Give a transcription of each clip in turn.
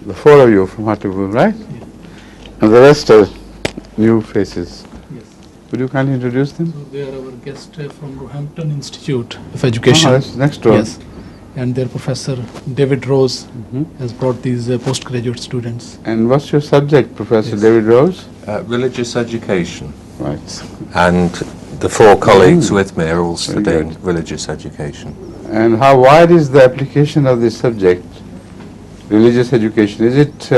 the four of you from Hartlepool, right? Yeah. And the rest are new faces. Yes. Would you kindly introduce them? So they are our guests from Roehampton Institute of Education. Oh, that's next door. Yes. And their professor, David Rose, Mhm. has brought these postgraduate students. And what's your subject, Professor Yes. David Rose? Religious education. Right. And the four colleagues with me are all Very studying good. religious education. And how wide is the application of this subject, religious education? Is it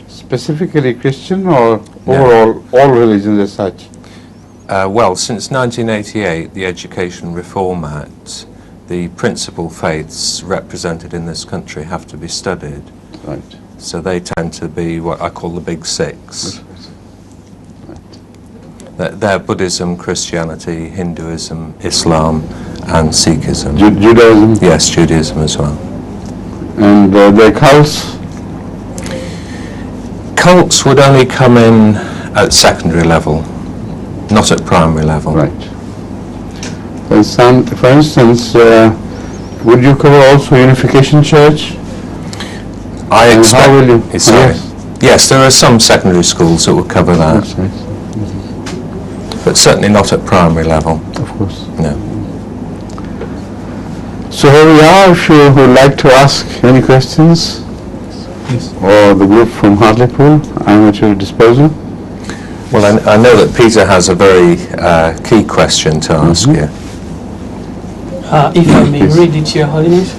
specifically Christian or No. overall all religions as such? Well, since 1988, the Education Reform Act, the principal faiths represented in this country have to be studied. Right. So they tend to be what I call the big six. They're Buddhism, Christianity, Hinduism, Islam, and Sikhism. Judaism? Yes, Judaism as well. And the cults? Cults would only come in at secondary level, not at primary level. Right. For instance, would you cover also Unification Church? I And expect. how will you? Sorry. Yes. Yes, there are some secondary schools that will cover that, That's right. but certainly not at primary level. Of course. No. So here we are. If you would like to ask any questions, Yes. or the group from Hartlepool, I'm at your disposal. Well, I know that Peter has a very key question to ask you. If I may Yes. read it, Your Holiness.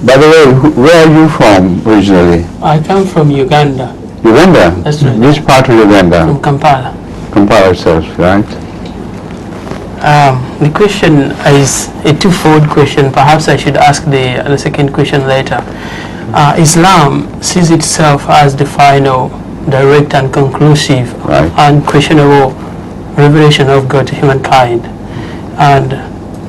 By the way, where are you from originally? I come from Uganda, Uganda? That's right. Which part of Uganda? from Kampala. Kampala itself, right? The question is a twofold question. Perhaps I should ask the second question later. Islam sees itself as the final, direct and conclusive, Right. unquestionable revelation of God to humankind. And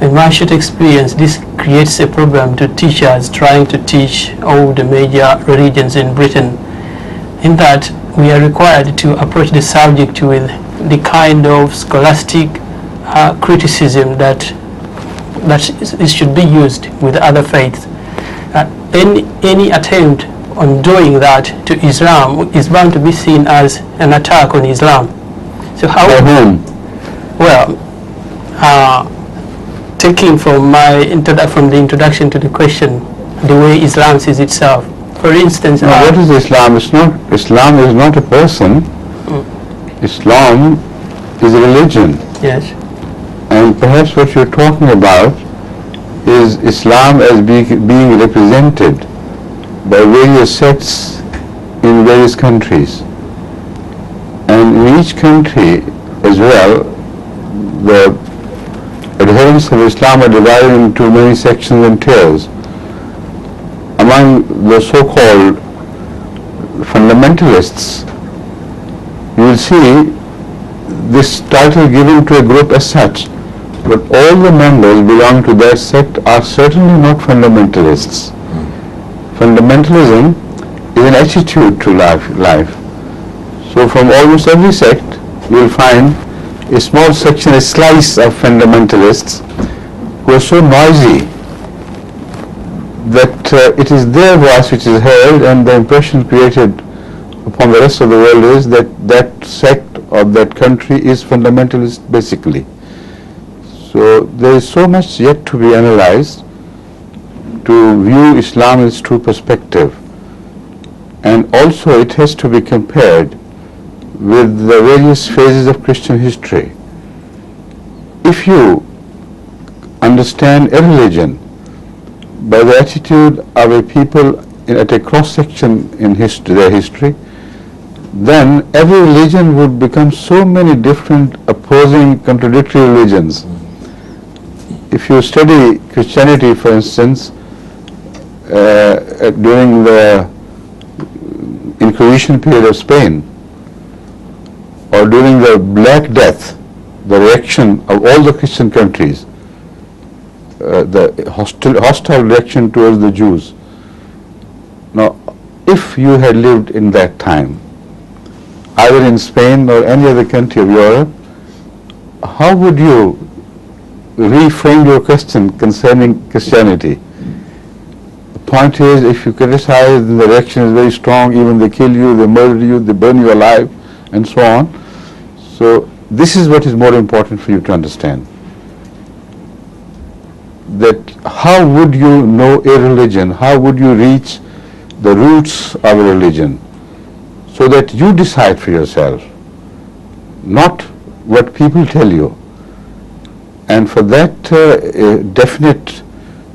in my short experience, this creates a problem to teachers trying to teach all the major religions in Britain, in that we are required to approach the subject with the kind of scholastic criticism that it should be used with other faiths. Any attempt on doing that to Islam is bound to be seen as an attack on Islam. So how? By whom? Well, taking from from the introduction to the question, the way Islam sees itself. For instance, Now, what is Islam? Islam is not a person. Islam is a religion. yes, And perhaps what you're talking about is Islam as being represented by various sects in various countries. And in each country as well, the adherents of Islam are divided into many sections and tiers. Among the so-called fundamentalists, you will see this title given to a group as such, but all the members belong to that sect are certainly not fundamentalists. Fundamentalism is an attitude to life. So from almost every sect, you will find a small section, a slice of fundamentalists who are so noisy that it is their voice which is heard, and the impression created upon the rest of the world is that that sect or that country is fundamentalist basically. So there is so much yet to be analyzed to view Islam in its true perspective, and also it has to be compared with the various phases of Christian history. If you understand a religion by the attitude of a people at a cross-section in their history, then every religion would become so many different, opposing, contradictory religions. If you study Christianity, for instance, during the Inquisition period of Spain, or during the Black Death, the reaction of all the Christian countries, the hostile reaction towards the Jews. Now, if you had lived in that time, either in Spain or any other country of Europe, how would you reframe your question concerning Christianity? point is, if you criticize, then the reaction is very strong. Even they kill you, they murder you, they burn you alive, and so on. So this is what is more important for you to understand. That how would you know a religion? How would you reach the roots of a religion? So that you decide for yourself, not what people tell you. And for that, a definite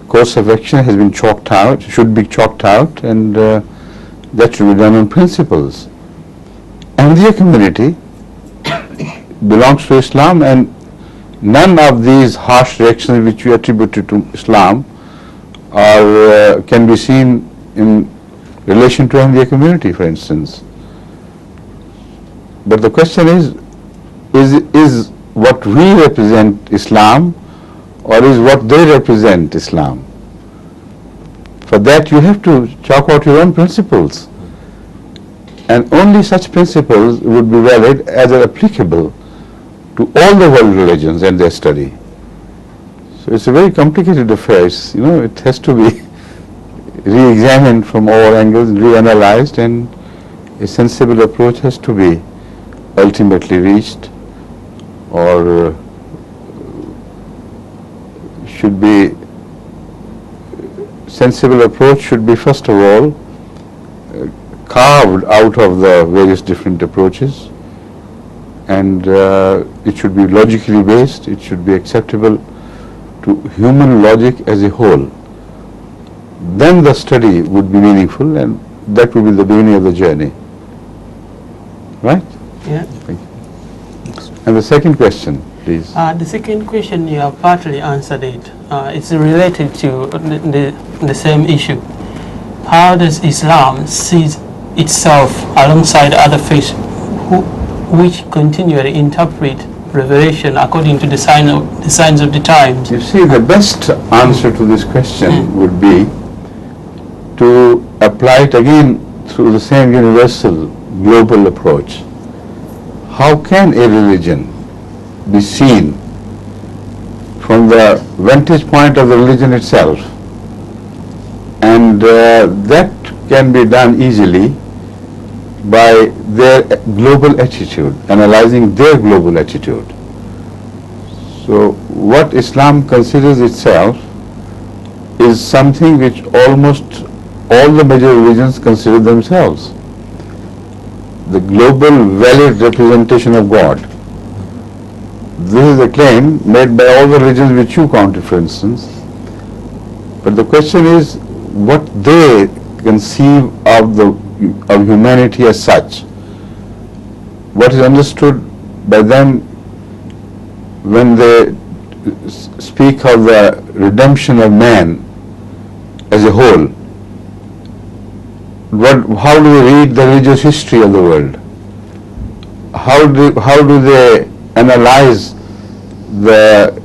course of action has been chalked out, should be chalked out, and that should be done on principles. Ahmadiyya community belongs to Islam, and none of these harsh reactions which we attributed to Islam are can be seen in relation to Ahmadiyya community, for instance. But the question is what we represent Islam, or is what they represent Islam? For that you have to chalk out your own principles, and only such principles would be valid as are applicable to all the world religions and their study. So it's a very complicated affair. It has to be re-examined from all angles, reanalyzed, and a sensible approach has to be ultimately reached, or should be sensible approach should be first of all carved out of the various different approaches, and it should be logically based, it should be acceptable to human logic as a whole. Then the study would be meaningful, and that would be the beginning of the journey. Right? Yeah. Thank you. And the second question, please. The second question, you have partly answered it. It's related to the same issue. How does Islam see itself alongside other faiths which continually interpret revelation according to the signs of the times? You see, the best answer to this question would be to apply it again through the same universal global approach. How can a religion be seen from the vantage point of the religion itself? And that can be done easily by their global attitude, analyzing their global attitude. So what Islam considers itself is something which almost all the major religions consider themselves: the global valid representation of God. This is a claim made by all the religions which you counted, for instance. But the question is what they conceive of humanity as such. What is understood by them when they speak of the redemption of man as a whole. How do they read the religious history of the world? How do they analyze the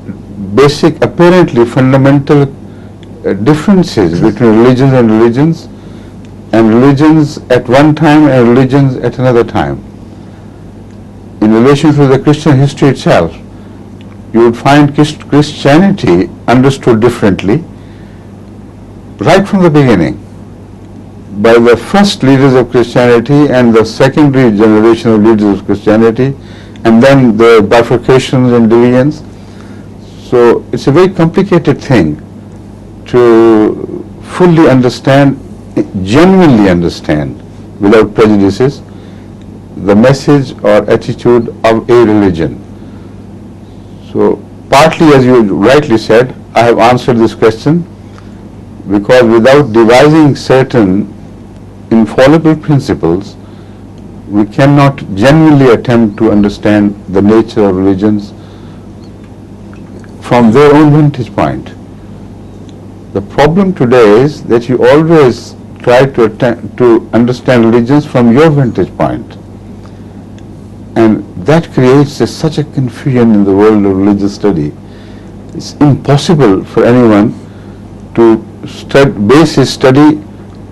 basic, apparently fundamental differences between religions and religions at one time and religions at another time? In relation to the Christian history itself, you would find Christianity understood differently right from the beginning by the first leaders of Christianity and the secondary generation of leaders of Christianity, and then the bifurcations and divisions. So it's a very complicated thing to fully understand, genuinely understand, without prejudices, the message or attitude of a religion. So partly, as you rightly said, I have answered this question because without devising certain infallible principles, we cannot genuinely attempt to understand the nature of religions from their own vantage point. The problem today is that you always try to attempt to understand religions from your vantage point, and that creates such a confusion in the world of religious study. It's impossible for anyone to base his study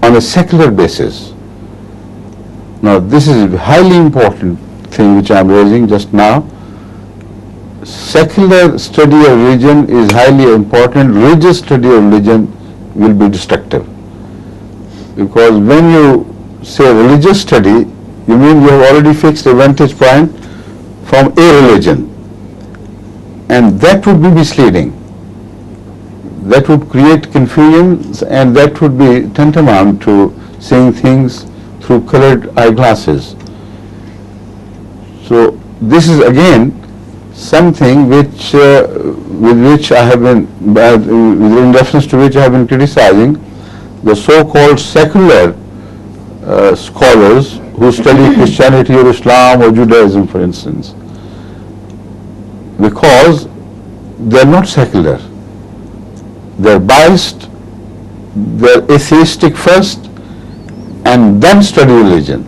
on a secular basis. Now, this is a highly important thing which I am raising just now. Secular study of religion is highly important. Religious study of religion will be destructive. Because when you say religious study, you mean you have already fixed a vantage point from a religion, and that would be misleading. That would create confusion, and that would be tantamount to seeing things through colored eyeglasses. So this is again something which, with which I have been, in reference to which I have been criticizing the so-called secular scholars who study Christianity or Islam or Judaism, for instance, because they are not secular. They are biased, they are atheistic first, and then study religion.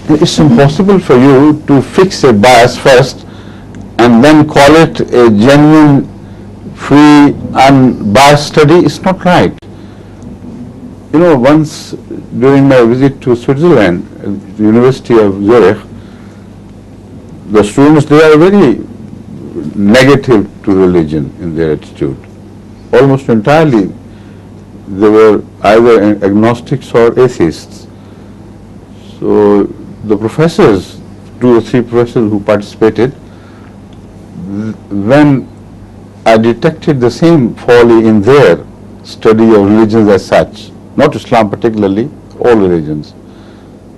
It's impossible for you to fix a bias first and then call it a genuine, free, unbiased study. It's not right. You know, once during my visit to Switzerland, at the University of Zurich, the students, they are very negative to religion in their attitude. Almost entirely, they were either agnostics or atheists. So the professors, 2 or 3 professors who participated, when I detected the same folly in their study of religions as such, not Islam particularly, all religions,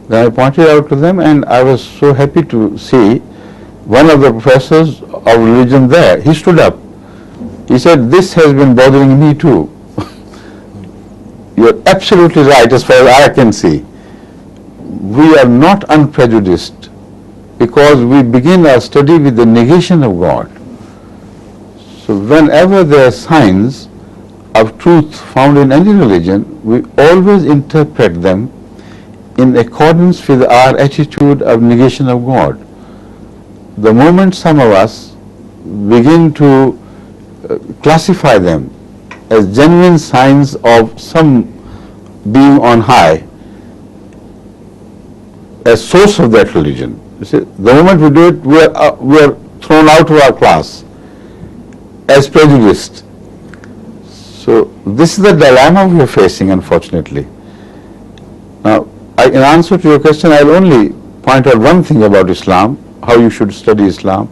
then I pointed out to them, and I was so happy to see one of the professors of religion there. He stood up. He said, "This has been bothering me too." You're absolutely right as far as I can see. We are not unprejudiced because we begin our study with the negation of God. So whenever there are signs of truth found in any religion, we always interpret them in accordance with our attitude of negation of God. The moment some of us begin to classify them as genuine signs of some being on high, as source of that religion, you see, the moment we do it, we are thrown out of our class as prejudiced. So this is the dilemma we are facing, unfortunately. Now, in answer to your question, I will only point out one thing about Islam, how you should study Islam.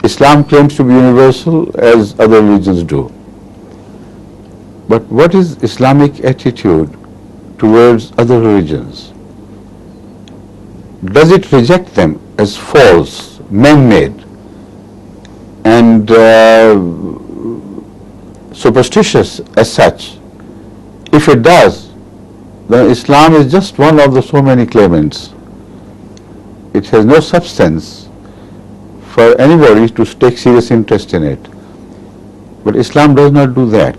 Islam claims to be universal as other religions do. But what is Islamic attitude towards other religions? Does it reject them as false, man-made, and superstitious as such? If it does, then Islam is just one of the so many claimants. It has no substance for anybody to take serious interest in it. But Islam does not do that.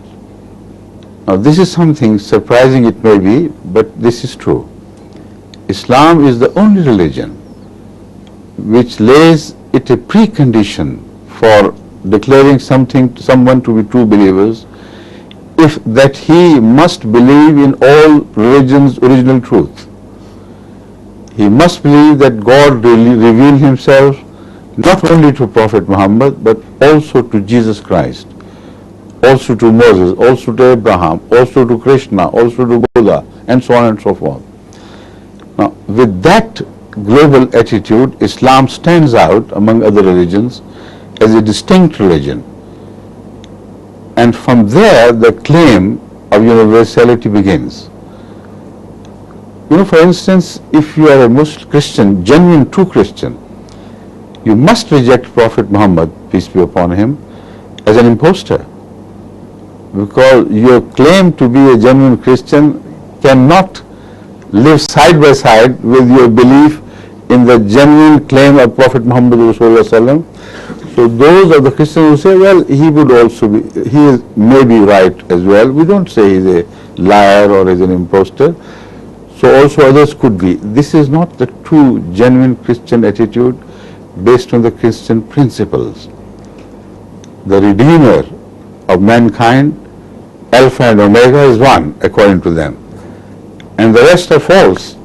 Now this is something surprising, it may be, but this is true. Islam is the only religion which lays it a precondition for declaring someone to be true believers, if that he must believe in all religions' original truth. He must believe that God revealed himself not only to Prophet Muhammad, but also to Jesus Christ, also to Moses, also to Abraham, also to Krishna, also to Buddha, and so on and so forth. Now, with that global attitude, Islam stands out among other religions as a distinct religion. And from there, the claim of universality begins. You know, for instance, if you are a Muslim Christian, genuine true Christian, you must reject Prophet Muhammad, peace be upon him, as an impostor. Because your claim to be a genuine Christian cannot live side by side with your belief in the genuine claim of Prophet Muhammad Rasulullah. So those are the Christians who say, well, he would also be, may be right as well. We don't say he's a liar or is an impostor. So also others could be. This is not the true, genuine Christian attitude based on the Christian principles. The Redeemer of mankind, Alpha and Omega, is one, according to them. And the rest are false.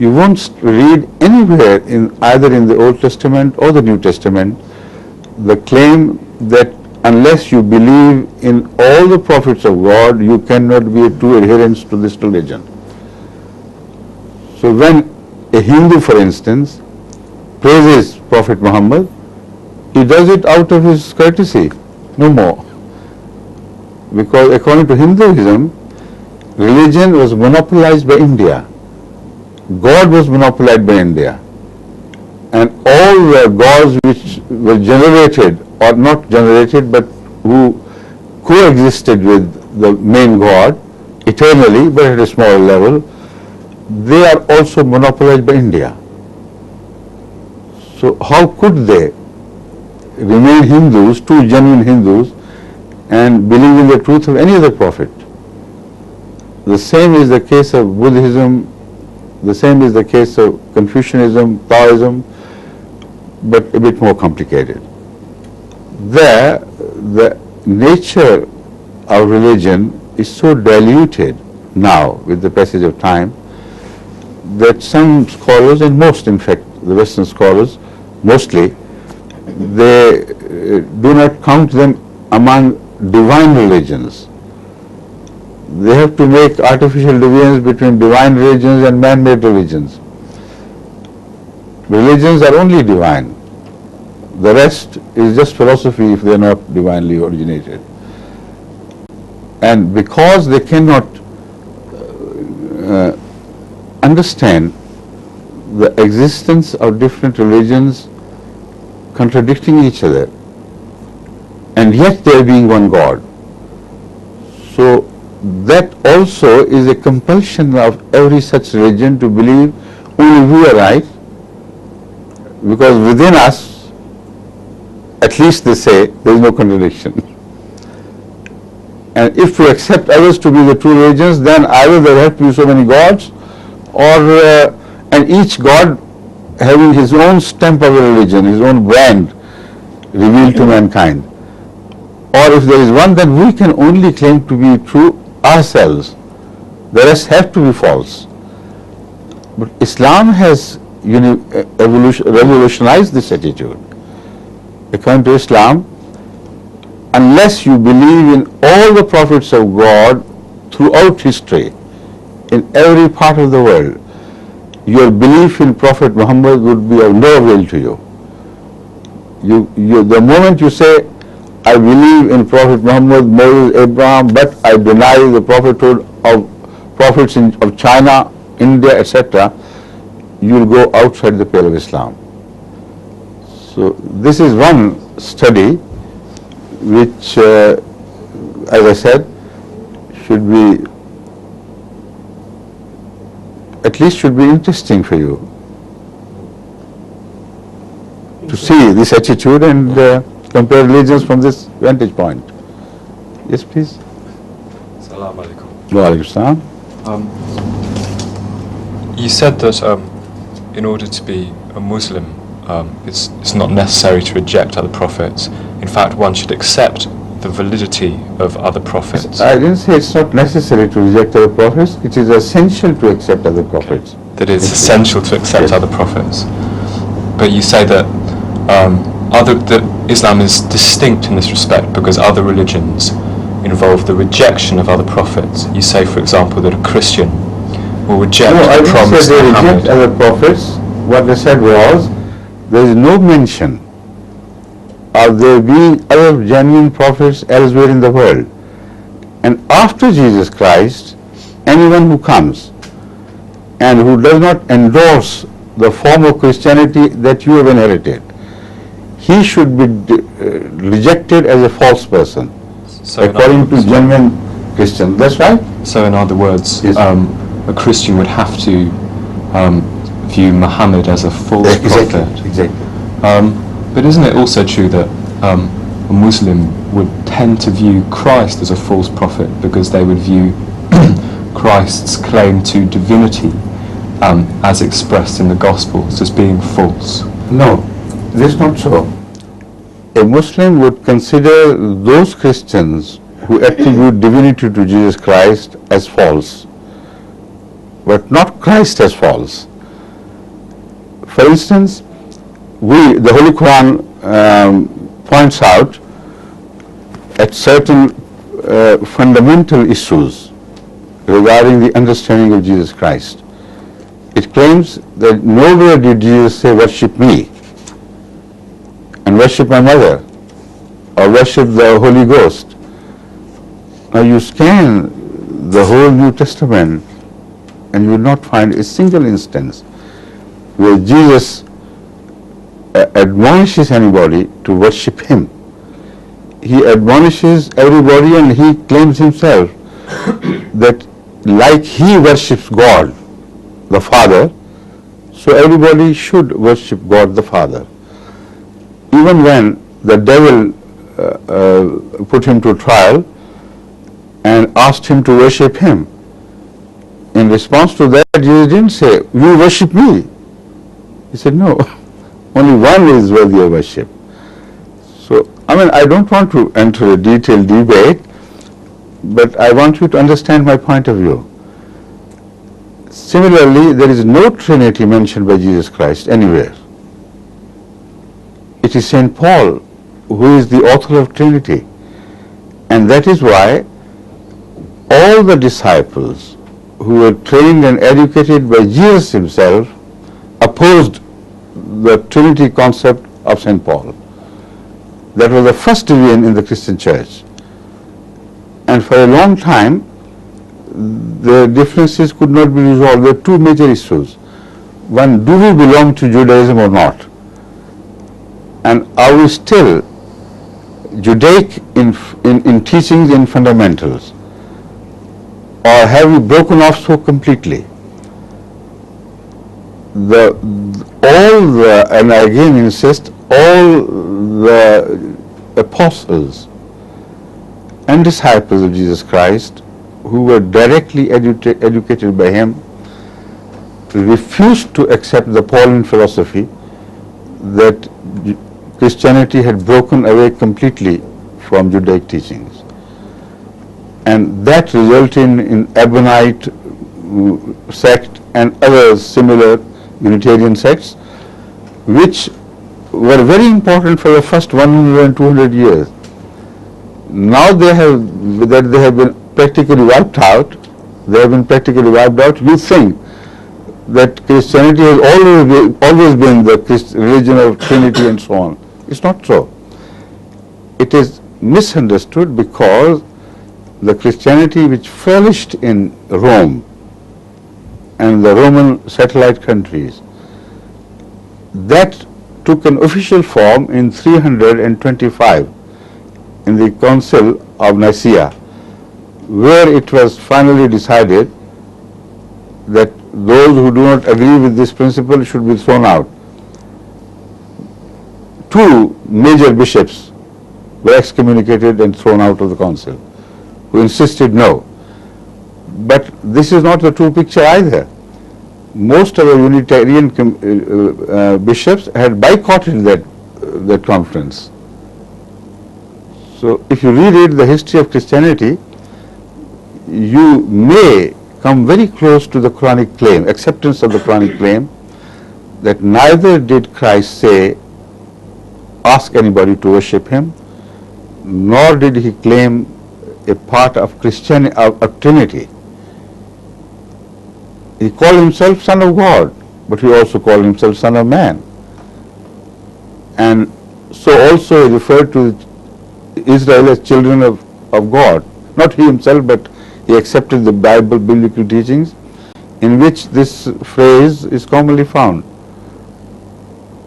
You won't read anywhere, either in the Old Testament or the New Testament, the claim that unless you believe in all the prophets of God, you cannot be a true adherent to this religion. So when a Hindu, for instance, praises Prophet Muhammad, he does it out of his courtesy, no more. Because according to Hinduism, religion was monopolized by India. God was monopolized by India. And all the gods which were generated, or not generated, but who coexisted with the main God eternally, but at a smaller level, they are also monopolized by India. So how could they remain Hindus, true genuine Hindus, and believe in the truth of any other prophet? The same is the case of Buddhism, the same is the case of Confucianism, Taoism, but a bit more complicated. There, the nature of religion is so diluted now with the passage of time that some scholars, and most in fact the Western scholars, mostly, they do not count them among divine religions. They have to make artificial divisions between divine religions and man-made religions. Religions are only divine. The rest is just philosophy if they are not divinely originated. And because they cannot understand the existence of different religions contradicting each other, and yet there being one God. So that also is a compulsion of every such religion to believe only we are right, because within us, at least they say, there is no contradiction. And if we accept others to be the true religions, then either there have to be so many gods, or and each god having his own stamp of a religion, his own brand revealed to mankind. Or if there is one, then we can only claim to be true ourselves. The rest have to be false. But Islam has revolutionized this attitude. According to Islam, unless you believe in all the prophets of God throughout history, in every part of the world, your belief in Prophet Muhammad would be of no avail to you. The moment you say, I believe in Prophet Muhammad, Moses, Abraham, but I deny the prophethood of prophets of China, India, etc., you will go outside the pale of Islam. So this is one study which, as I said, should be, at least should be interesting for you to see this attitude and compare religions from this vantage point. Yes, please. Assalamu alaikum. Wa alaikum salam. You said that in order to be a Muslim, it's not necessary to reject other prophets. In fact, one should accept the validity of other prophets. I didn't say it's not necessary to reject other prophets. It is essential to accept other prophets. That it's essential to accept Yes. other prophets. But you say that that Islam is distinct in this respect because other religions involve the rejection of other prophets. You say, for example, that a Christian will reject No, I the didn't promise say of they reject Muhammad. other prophets. What I said was, there is no mention of there being other genuine prophets elsewhere in the world. And after Jesus Christ, anyone who comes and who does not endorse the form of Christianity that you have inherited, he should be rejected as a false person, So in according other to words- genuine Christians. That's right? So in other words, Yes. a Christian would have to view Muhammad as a false prophet. Exactly. But isn't it also true that a Muslim would tend to view Christ as a false prophet because they would view Christ's claim to divinity as expressed in the Gospels as being false? No, this is not so. A Muslim would consider those Christians who attribute divinity to Jesus Christ as false, but not Christ as false. For instance, the Holy Quran points out at certain fundamental issues regarding the understanding of Jesus Christ. It claims that nowhere did Jesus say, worship me and worship my mother or worship the Holy Ghost. Now you scan the whole New Testament and you will not find a single instance where Jesus admonishes anybody to worship him. He admonishes everybody and he claims himself that like he worships God the Father, so everybody should worship God the Father. Even when the devil put him to trial and asked him to worship him, in response to that, Jesus didn't say, you worship me. He said, no, only one is worthy of worship. So, I don't want to enter a detailed debate, but I want you to understand my point of view. Similarly, there is no Trinity mentioned by Jesus Christ anywhere. It is St. Paul who is the author of Trinity. And that is why all the disciples who were trained and educated by Jesus himself opposed the Trinity concept of St. Paul. That was the first division in the Christian Church. And for a long time, the differences could not be resolved. There are two major issues. One, do we belong to Judaism or not? And are we still Judaic in teachings and fundamentals? Or have we broken off so completely? And I again insist, all the apostles and disciples of Jesus Christ who were directly educated by him refused to accept the Pauline philosophy that Christianity had broken away completely from Judaic teachings. And that resulted in Ebonite sect and other similar Unitarian sects, which were very important for the first 100 and 200 years. Now they have been practically wiped out. You think that Christianity has always been the religion of Trinity and so on. It's not so. It is misunderstood because the Christianity which flourished in Rome and the Roman satellite countries, that took an official form in 325 in the Council of Nicaea, where it was finally decided that those who do not agree with this principle should be thrown out. Two major bishops were excommunicated and thrown out of the council, who insisted no. But this is not the true picture either. Most of the Unitarian bishops had boycotted that conference. So if you reread the history of Christianity, you may come very close to the Quranic claim, acceptance of the Quranic claim, that neither did Christ say, ask anybody to worship him, nor did he claim a part of Christianity, of Trinity. He called himself Son of God, but he also called himself Son of Man. And so also he referred to Israel as children of God. Not he himself, but he accepted the biblical teachings in which this phrase is commonly found.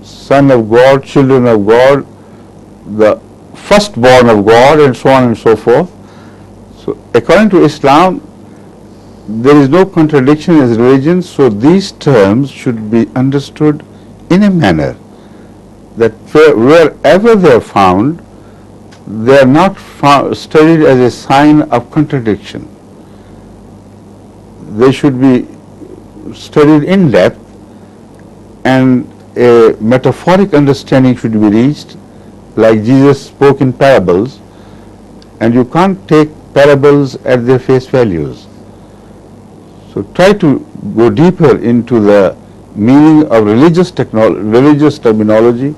Son of God, children of God, the firstborn of God, and so on and so forth. So according to Islam, there is no contradiction as religions, so these terms should be understood in a manner that wherever they are found, they are not studied as a sign of contradiction. They should be studied in depth, and a metaphoric understanding should be reached, like Jesus spoke in parables, and you can't take parables at their face values. So try to go deeper into the meaning of religious terminology,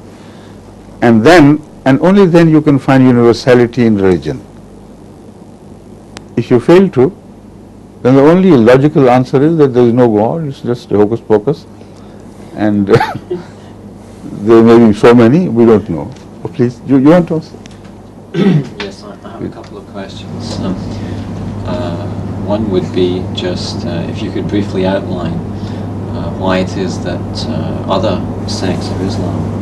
and then and only then you can find universality in religion. If you fail to, then the only logical answer is that there is no God, it's just a hocus pocus, and there may be so many, we don't know. Oh, please, you want to ask? Yes, I have a couple of questions. One would be just if you could briefly outline why it is that other sects of Islam,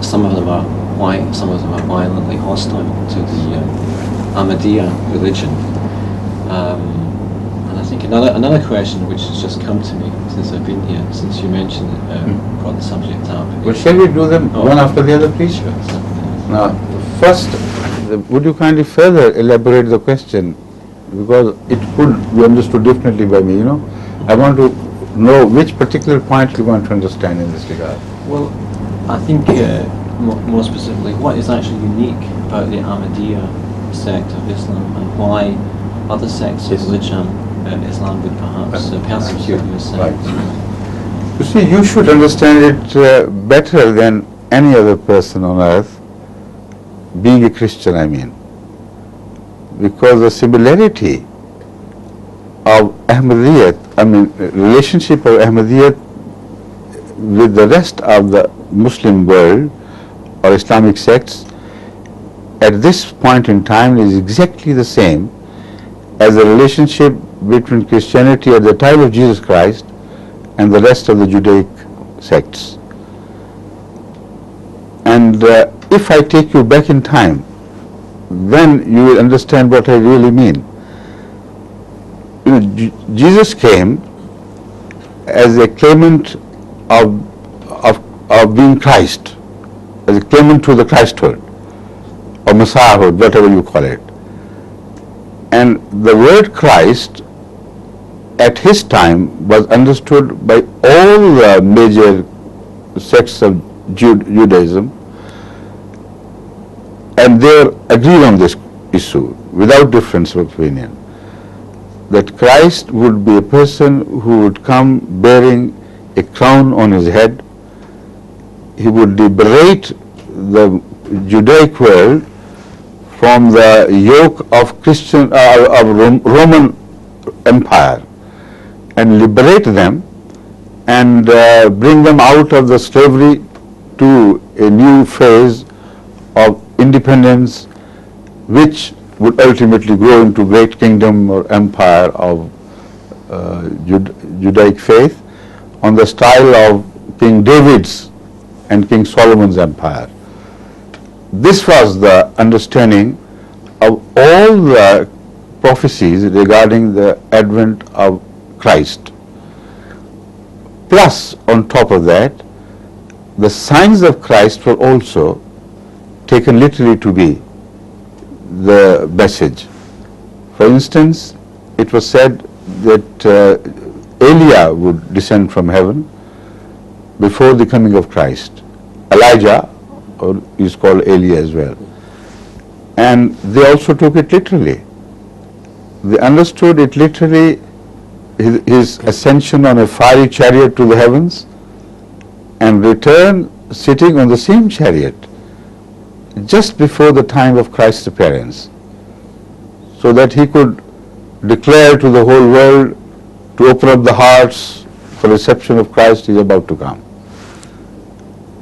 some of them are white, some of them are violently hostile to the Ahmadiyya religion. And I think another question which has just come to me since I've been here, since you mentioned brought the subject up. Well, shall we do them one after the other, please? Sure. Now, first, would you kindly further elaborate the question, because it could be understood differently by me, I want to know which particular point you want to understand in this regard. Well, I think more specifically, what is actually unique about the Ahmadiyya sect of Islam, and why other sects of religion, Islam would perhaps persecute your sect? Right. You see, you should understand it better than any other person on earth, being a Christian, I mean, because the similarity of Ahmadiyya, relationship of Ahmadiyya with the rest of the Muslim world or Islamic sects at this point in time is exactly the same as the relationship between Christianity at the time of Jesus Christ and the rest of the Judaic sects. And if I take you back in time, then you will understand what I really mean. Jesus came as a claimant of being Christ, as a claimant to the Christhood, or Messiahhood, whatever you call it. And the word Christ at his time was understood by all the major sects of Judaism, and they agreed on this issue without difference of opinion, that Christ would be a person who would come bearing a crown on his head. He would liberate the Judaic world from the yoke of Roman Empire and liberate them and bring them out of the slavery to a new phase of independence, which would ultimately grow into great kingdom or empire of Judaic faith on the style of King David's and King Solomon's empire. This was the understanding of all the prophecies regarding the advent of Christ. Plus, on top of that, the signs of Christ were also taken literally to be the message. For instance, it was said that Elijah would descend from heaven before the coming of Christ. Elijah, or is called Eli as well. And they also took it literally. They understood it literally, his ascension on a fiery chariot to the heavens, and return sitting on the same chariot just before the time of Christ's appearance, so that he could declare to the whole world to open up the hearts for reception of Christ is about to come.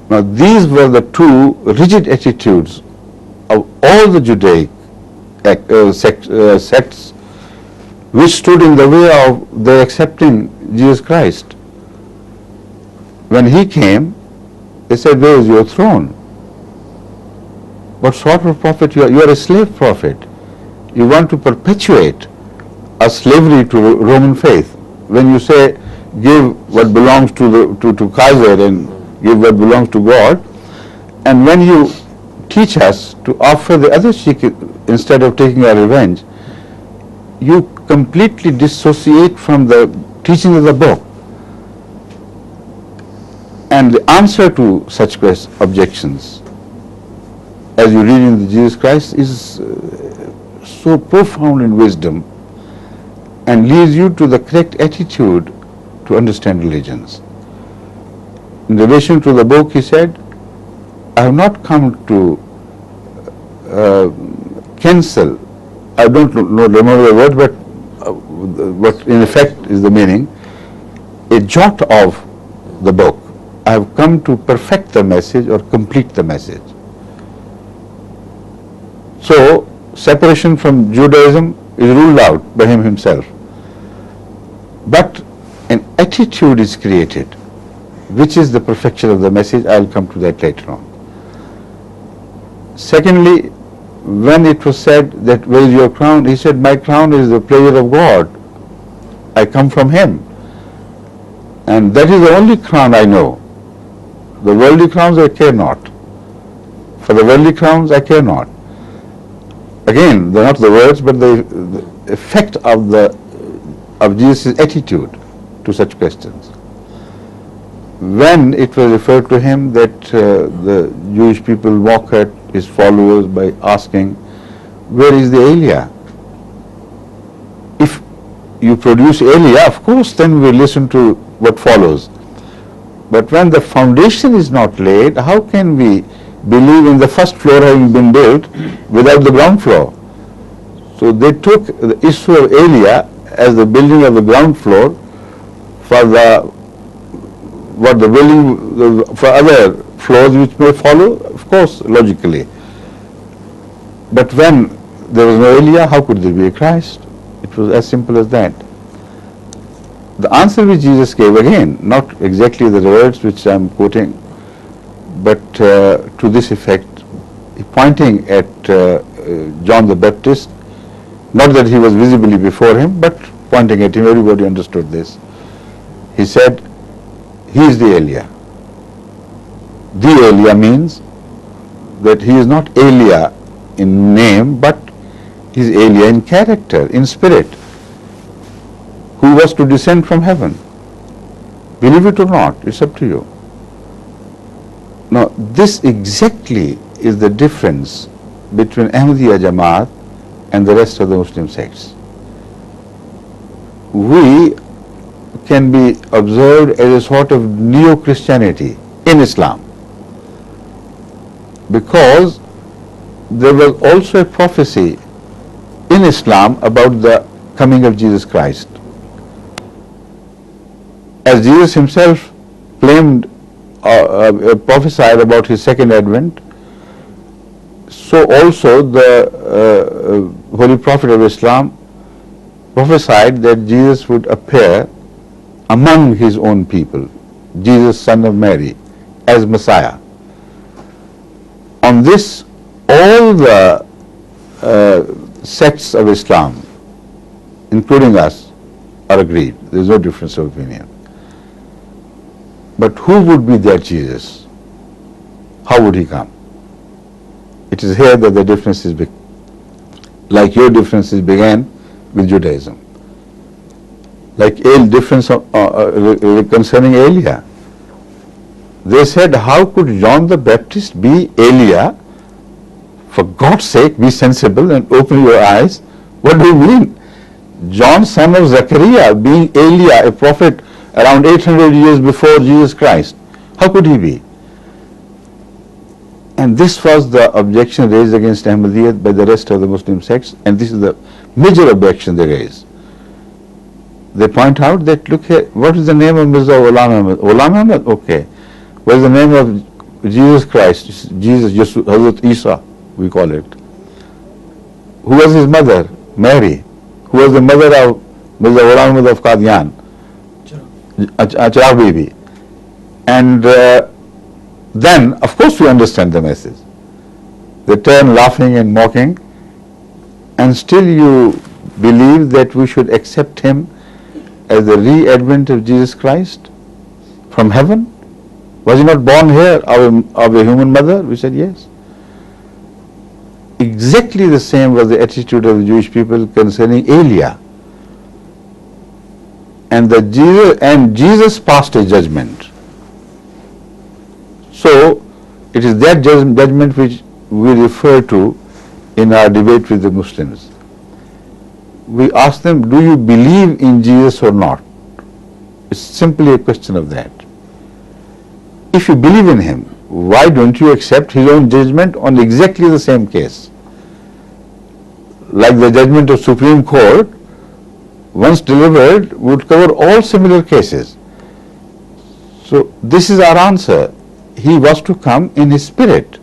Now, these were the two rigid attitudes of all the Judaic sects which stood in the way of their accepting Jesus Christ. When he came, they said, "Where is your throne? What sort of prophet you are? You are a slave prophet. You want to perpetuate a slavery to Roman faith. When you say, give what belongs to Caesar and give what belongs to God, and when you teach us to offer the other cheek instead of taking our revenge, you completely dissociate from the teaching of the book." And the answer to such objections, as you read in Jesus Christ, is so profound in wisdom and leads you to the correct attitude to understand religions. In relation to the book, he said, I have not come to cancel, I don't remember the word, but what in effect is the meaning, a jot of the book. I have come to perfect the message or complete the message. So, separation from Judaism is ruled out by him himself. But an attitude is created, which is the perfection of the message. I'll come to that later on. Secondly, when it was said that where is your crown, he said, my crown is the pleasure of God. I come from him. And that is the only crown I know. The worldly crowns I care not. For the worldly crowns I care not. Again, they're not the words, but the effect of Jesus' attitude to such questions. When it was referred to him that the Jewish people mock at his followers by asking, where is the Elia? If you produce Elia, of course, then we listen to what follows. But when the foundation is not laid, how can we believe in the first floor having been built without the ground floor? So they took the issue of Elia as the building of the ground floor for for other floors which may follow, of course, logically. But when there was no Elia, how could there be a Christ? It was as simple as that. The answer which Jesus gave, again, not exactly the words which I am quoting, but to this effect, pointing at John the Baptist, not that he was visibly before him, but pointing at him, everybody understood this. He said, he is the Elia. The Elia means that he is not Elia in name, but he is Elia in character, in spirit, who was to descend from heaven. Believe it or not, it's up to you. Now, this exactly is the difference between Ahmadiyya Jamaat and the rest of the Muslim sects. We can be observed as a sort of neo-Christianity in Islam, because there was also a prophecy in Islam about the coming of Jesus Christ. As Jesus himself claimed, prophesied about his second advent, so also the Holy Prophet of Islam prophesied that Jesus would appear among his own people, Jesus, son of Mary, as Messiah. On this, all the sects of Islam, including us, are agreed. There is no difference of opinion. But who would be that Jesus? How would he come? It is here that the differences like your differences began with Judaism. Like a difference concerning Elia. They said, how could John the Baptist be Elia? For God's sake, be sensible and open your eyes. What do you mean? John, son of Zechariah, being Elia, a prophet around 800 years before Jesus Christ. How could he be? And this was the objection raised against Ahmadiyya by the rest of the Muslim sects, and this is the major objection they raise. They point out that, look here, what is the name of Mirza Ghulam Ahmad? Ghulam Ahmad? Okay. What is the name of Jesus Christ? Jesus, Hazrat Isa, we call it. Who was his mother? Mary. Who was the mother of Mirza Ghulam Ahmad of Qadian? Chirag Bibi. And then, of course, we understand the message. They turn laughing and mocking, and still you believe that we should accept him as the re-advent of Jesus Christ from heaven? Was he not born here of a human mother? We said yes. Exactly the same was the attitude of the Jewish people concerning Elia. And Jesus passed a judgment. So it is that judgment which we refer to in our debate with the Muslims. We ask them, do you believe in Jesus or not? It's simply a question of that. If you believe in him, why don't you accept his own judgment on exactly the same case? Like the judgment of Supreme Court, once delivered, would cover all similar cases. So this is our answer. He was to come in his spirit.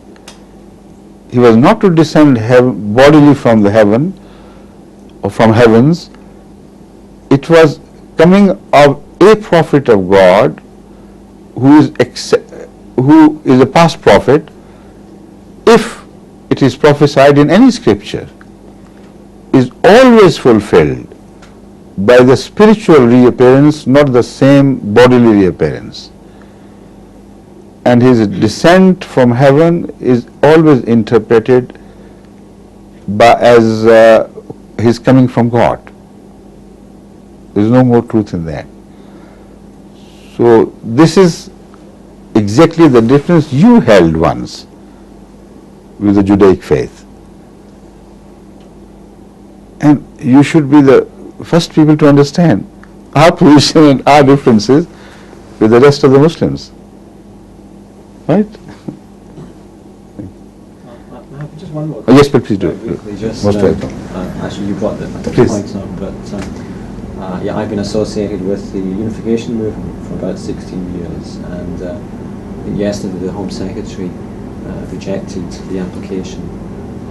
He was not to descend bodily from the heaven or from heavens. It was coming of a prophet of God who is a past prophet, if it is prophesied in any scripture, is always fulfilled by the spiritual reappearance, not the same bodily reappearance. And his descent from heaven is always interpreted as his coming from God. There is no more truth in that. So this is exactly the difference you held once with the Judaic faith. And you should be the first people to understand our position and our differences with the rest of the Muslims. Right? Just one more. Yes, but please do. Briefly, just, Most welcome. actually, you brought the Please. points up, but yeah, I've been associated with the Unification movement for about 16 years, and I think yesterday the Home Secretary rejected the application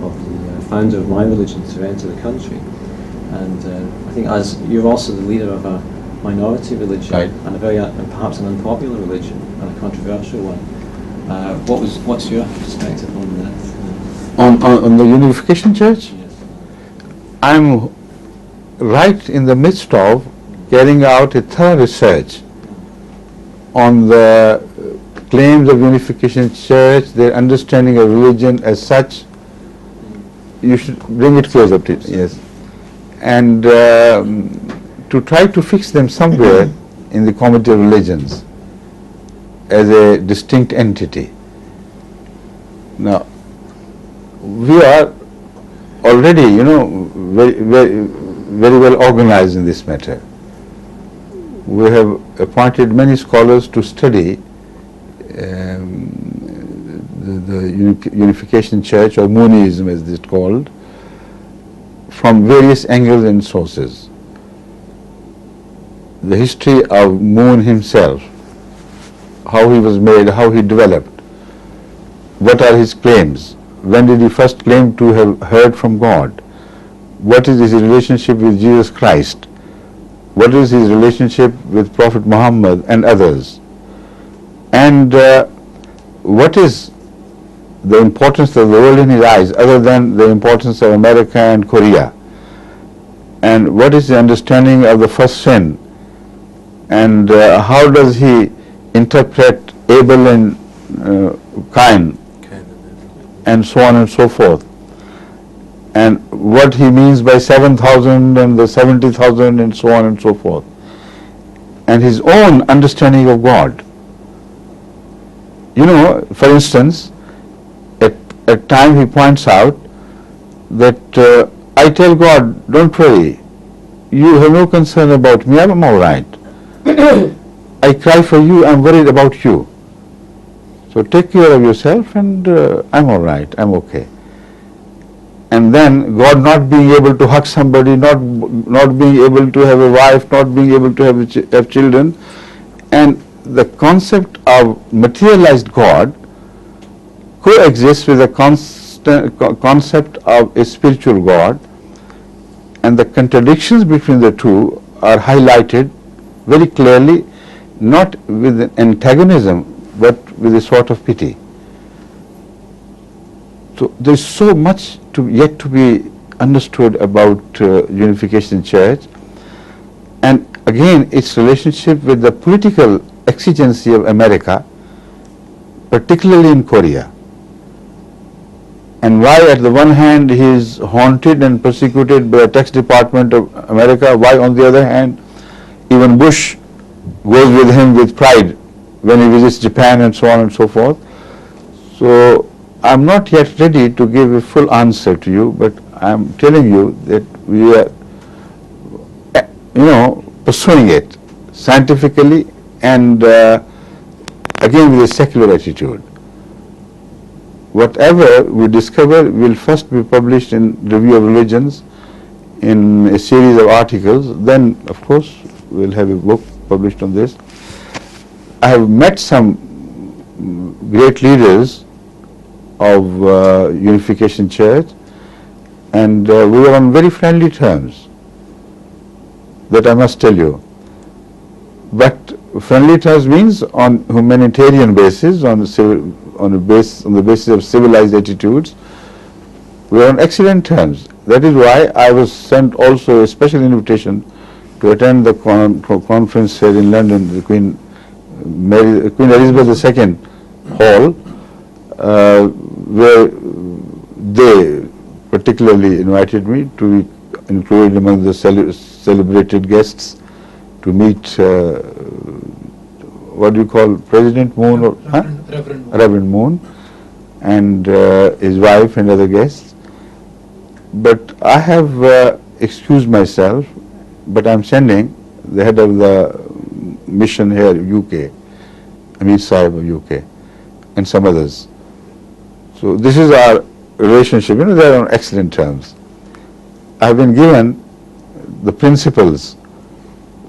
of the founder of my religion to enter the country. And I think as you're also the leader of a minority religion, Right. and a very and perhaps an unpopular religion and a controversial one, what's your perspective on that? On the Unification Church, Yes. I'm right in the midst of carrying out a thorough research on the claims of Unification Church, their understanding of religion as such. You should bring it closer, please. Yes. And to try to fix them somewhere in the Committee of Religions as a distinct entity. Now, we are already, very well organized in this matter. We have appointed many scholars to study the Unification Church, or Moonism as it's called, from various angles and sources. The history of Moon himself, how he was made, how he developed, what are his claims, when did he first claim to have heard from God, what is his relationship with Jesus Christ, what is his relationship with Prophet Muhammad and others, and what is the importance of the world in his eyes other than the importance of America and Korea, and what is the understanding of the first sin, and how does he interpret Abel and Cain, and so on and so forth, and what he means by 7,000 and the 70,000 and so on and so forth, and his own understanding of God. For instance, at time he points out that I tell God, don't worry, you have no concern about me, I'm all right. I cry for you, I'm worried about you. So take care of yourself and I'm all right, I'm okay. And then God not being able to hug somebody, not being able to have a wife, not being able to have children, and the concept of materialized God coexists with the concept of a spiritual God, and the contradictions between the two are highlighted very clearly, not with an antagonism, but with a sort of pity. So there is so much yet to be understood about Unification Church, and again its relationship with the political exigency of America, particularly in Korea, and why at the one hand he is haunted and persecuted by the tax department of America, why on the other hand even Bush goes with him with pride when he visits Japan and so on and so forth. So I'm not yet ready to give a full answer to you, but I'm telling you that we are, pursuing it scientifically and again with a secular attitude. whatever we discover will first be published in Review of Religions in a series of articles. Then, of course, we'll have a book published on this. I have met some great leaders of Unification Church, and we were on very friendly terms. That I must tell you. But friendly terms means on humanitarian basis, on the basis of civilized attitudes. We are on excellent terms. That is why I was sent also a special invitation to attend the conference here in London, the Queen Elizabeth II Hall, where they particularly invited me to be included among the celebrated guests to meet what do you call President Moon, or Reverend Moon, and his wife and other guests. But I have excused myself, but I'm sending the head of the mission here, UK, Amir Sahib of UK, and some others. So this is our relationship. They are on excellent terms. I have been given the principles,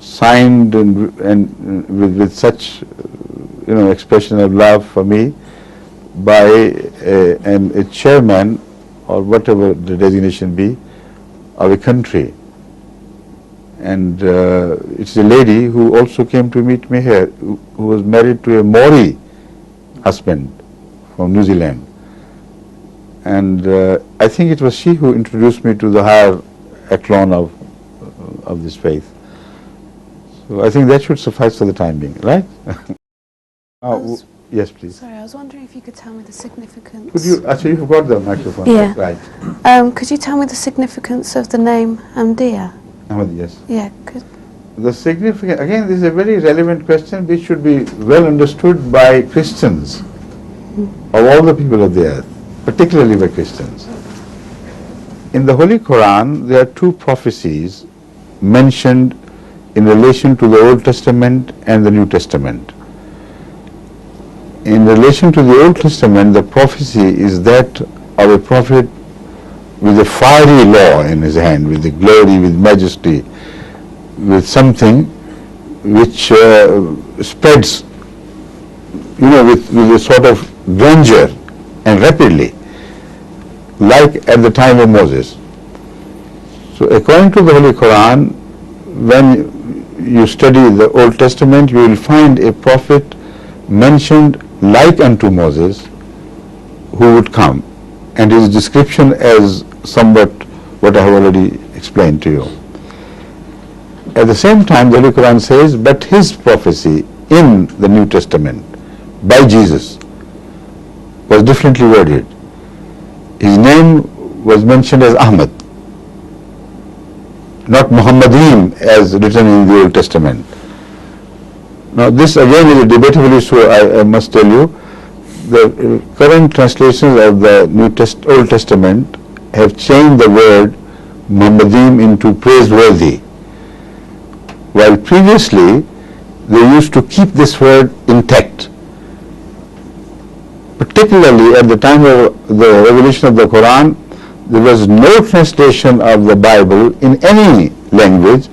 signed and with such expression of love for me by a chairman, or whatever the designation be, of a country. And it's a lady who also came to meet me here, who was married to a Maori husband from New Zealand. And I think it was she who introduced me to the higher echelon of this faith. So I think that should suffice for the time being, right? Yes, please. Sorry, I was wondering if you could tell me the significance. Could you, actually you forgot the microphone. Yeah. Right. Could you tell me the significance of the name Ahmadiyya? Ahmad, yes. Yeah, could. The significance, again, this is a very relevant question which should be well understood by Christians, of all the people of the earth, particularly by Christians. In the Holy Quran, there are two prophecies mentioned in relation to the Old Testament and the New Testament. In relation to the Old Testament, the prophecy is that of a prophet with a fiery law in his hand, with the glory, with majesty, with something which spreads, with a sort of grandeur and rapidly, like at the time of Moses. So according to the Holy Quran, when you study the Old Testament, you will find a prophet mentioned like unto Moses, who would come, and his description as somewhat what I have already explained to you. At the same time, the Holy Quran says, but his prophecy in the New Testament by Jesus was differently worded. His name was mentioned as Ahmad, not Muhammadim as written in the Old Testament. Now this again is a debatable issue, I must tell you. The current translations of the Old Testament have changed the word Muhammadim into praiseworthy, while previously they used to keep this word intact. Particularly at the time of the revelation of the Quran, there was no translation of the Bible in any language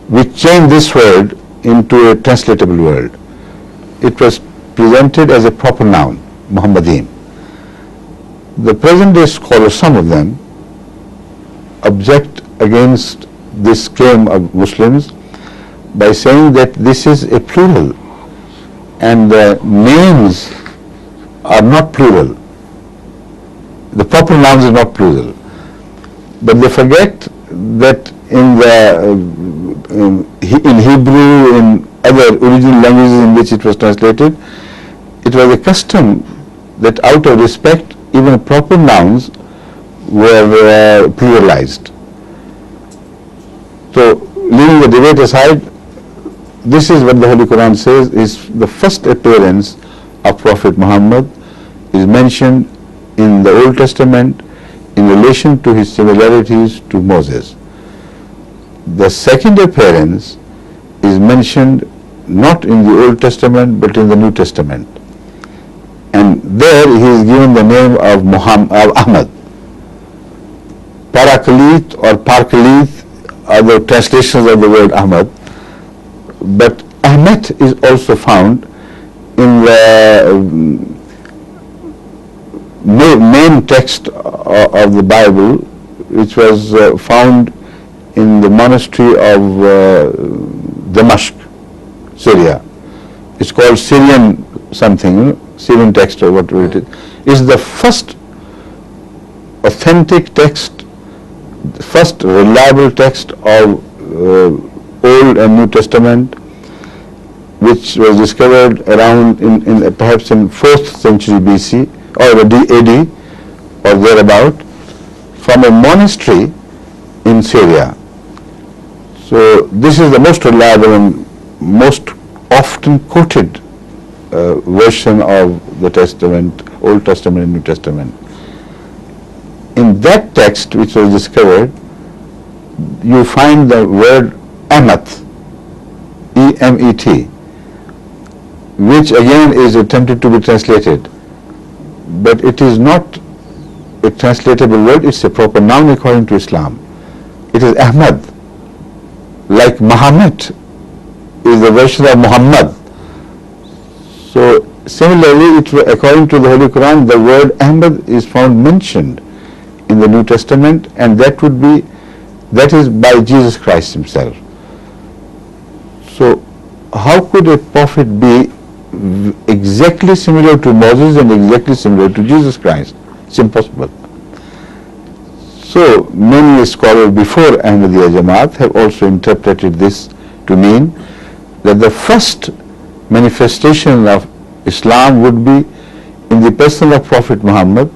which changed this word into a translatable word. It was presented as a proper noun, Muhammadim. The present day scholars, some of them, object against this claim of Muslims by saying that this is a plural and the names are not plural. The proper nouns are not plural. But they forget that in Hebrew, in other original languages in which it was translated, it was a custom that out of respect, even proper nouns were pluralized. So, leaving the debate aside, this is what the Holy Quran says is the first appearance of Prophet Muhammad is mentioned in the Old Testament in relation to his similarities to Moses. The second appearance is mentioned not in the Old Testament but in the New Testament. And there he is given the name of Ahmad. Paraclete or Parkalith are the translations of the word Ahmad. But Ahmed is also found in the main text of the Bible, which was found in the monastery of Damascus, Syria. It's called Syrian something, Syrian text or whatever it is. It's the first authentic text, the first reliable text of Old and New Testament, which was discovered around perhaps in 4th century BC or AD or thereabout, from a monastery in Syria. So this is the most reliable and most often quoted version of the Testament, Old Testament and New Testament. In that text which was discovered, you find the word Emet, E-M-E-T, which again is attempted to be translated, but it is not a translatable word, it's a proper noun according to Islam. It is Ahmad, like Muhammad is the version of Muhammad. So similarly, according to the Holy Quran, the word Ahmad is found mentioned in the New Testament, and that is by Jesus Christ himself. So how could a prophet be exactly similar to Moses and exactly similar to Jesus Christ? It's impossible. So many scholars before Ahmadiyya Jamaat have also interpreted this to mean that the first manifestation of Islam would be in the person of Prophet Muhammad,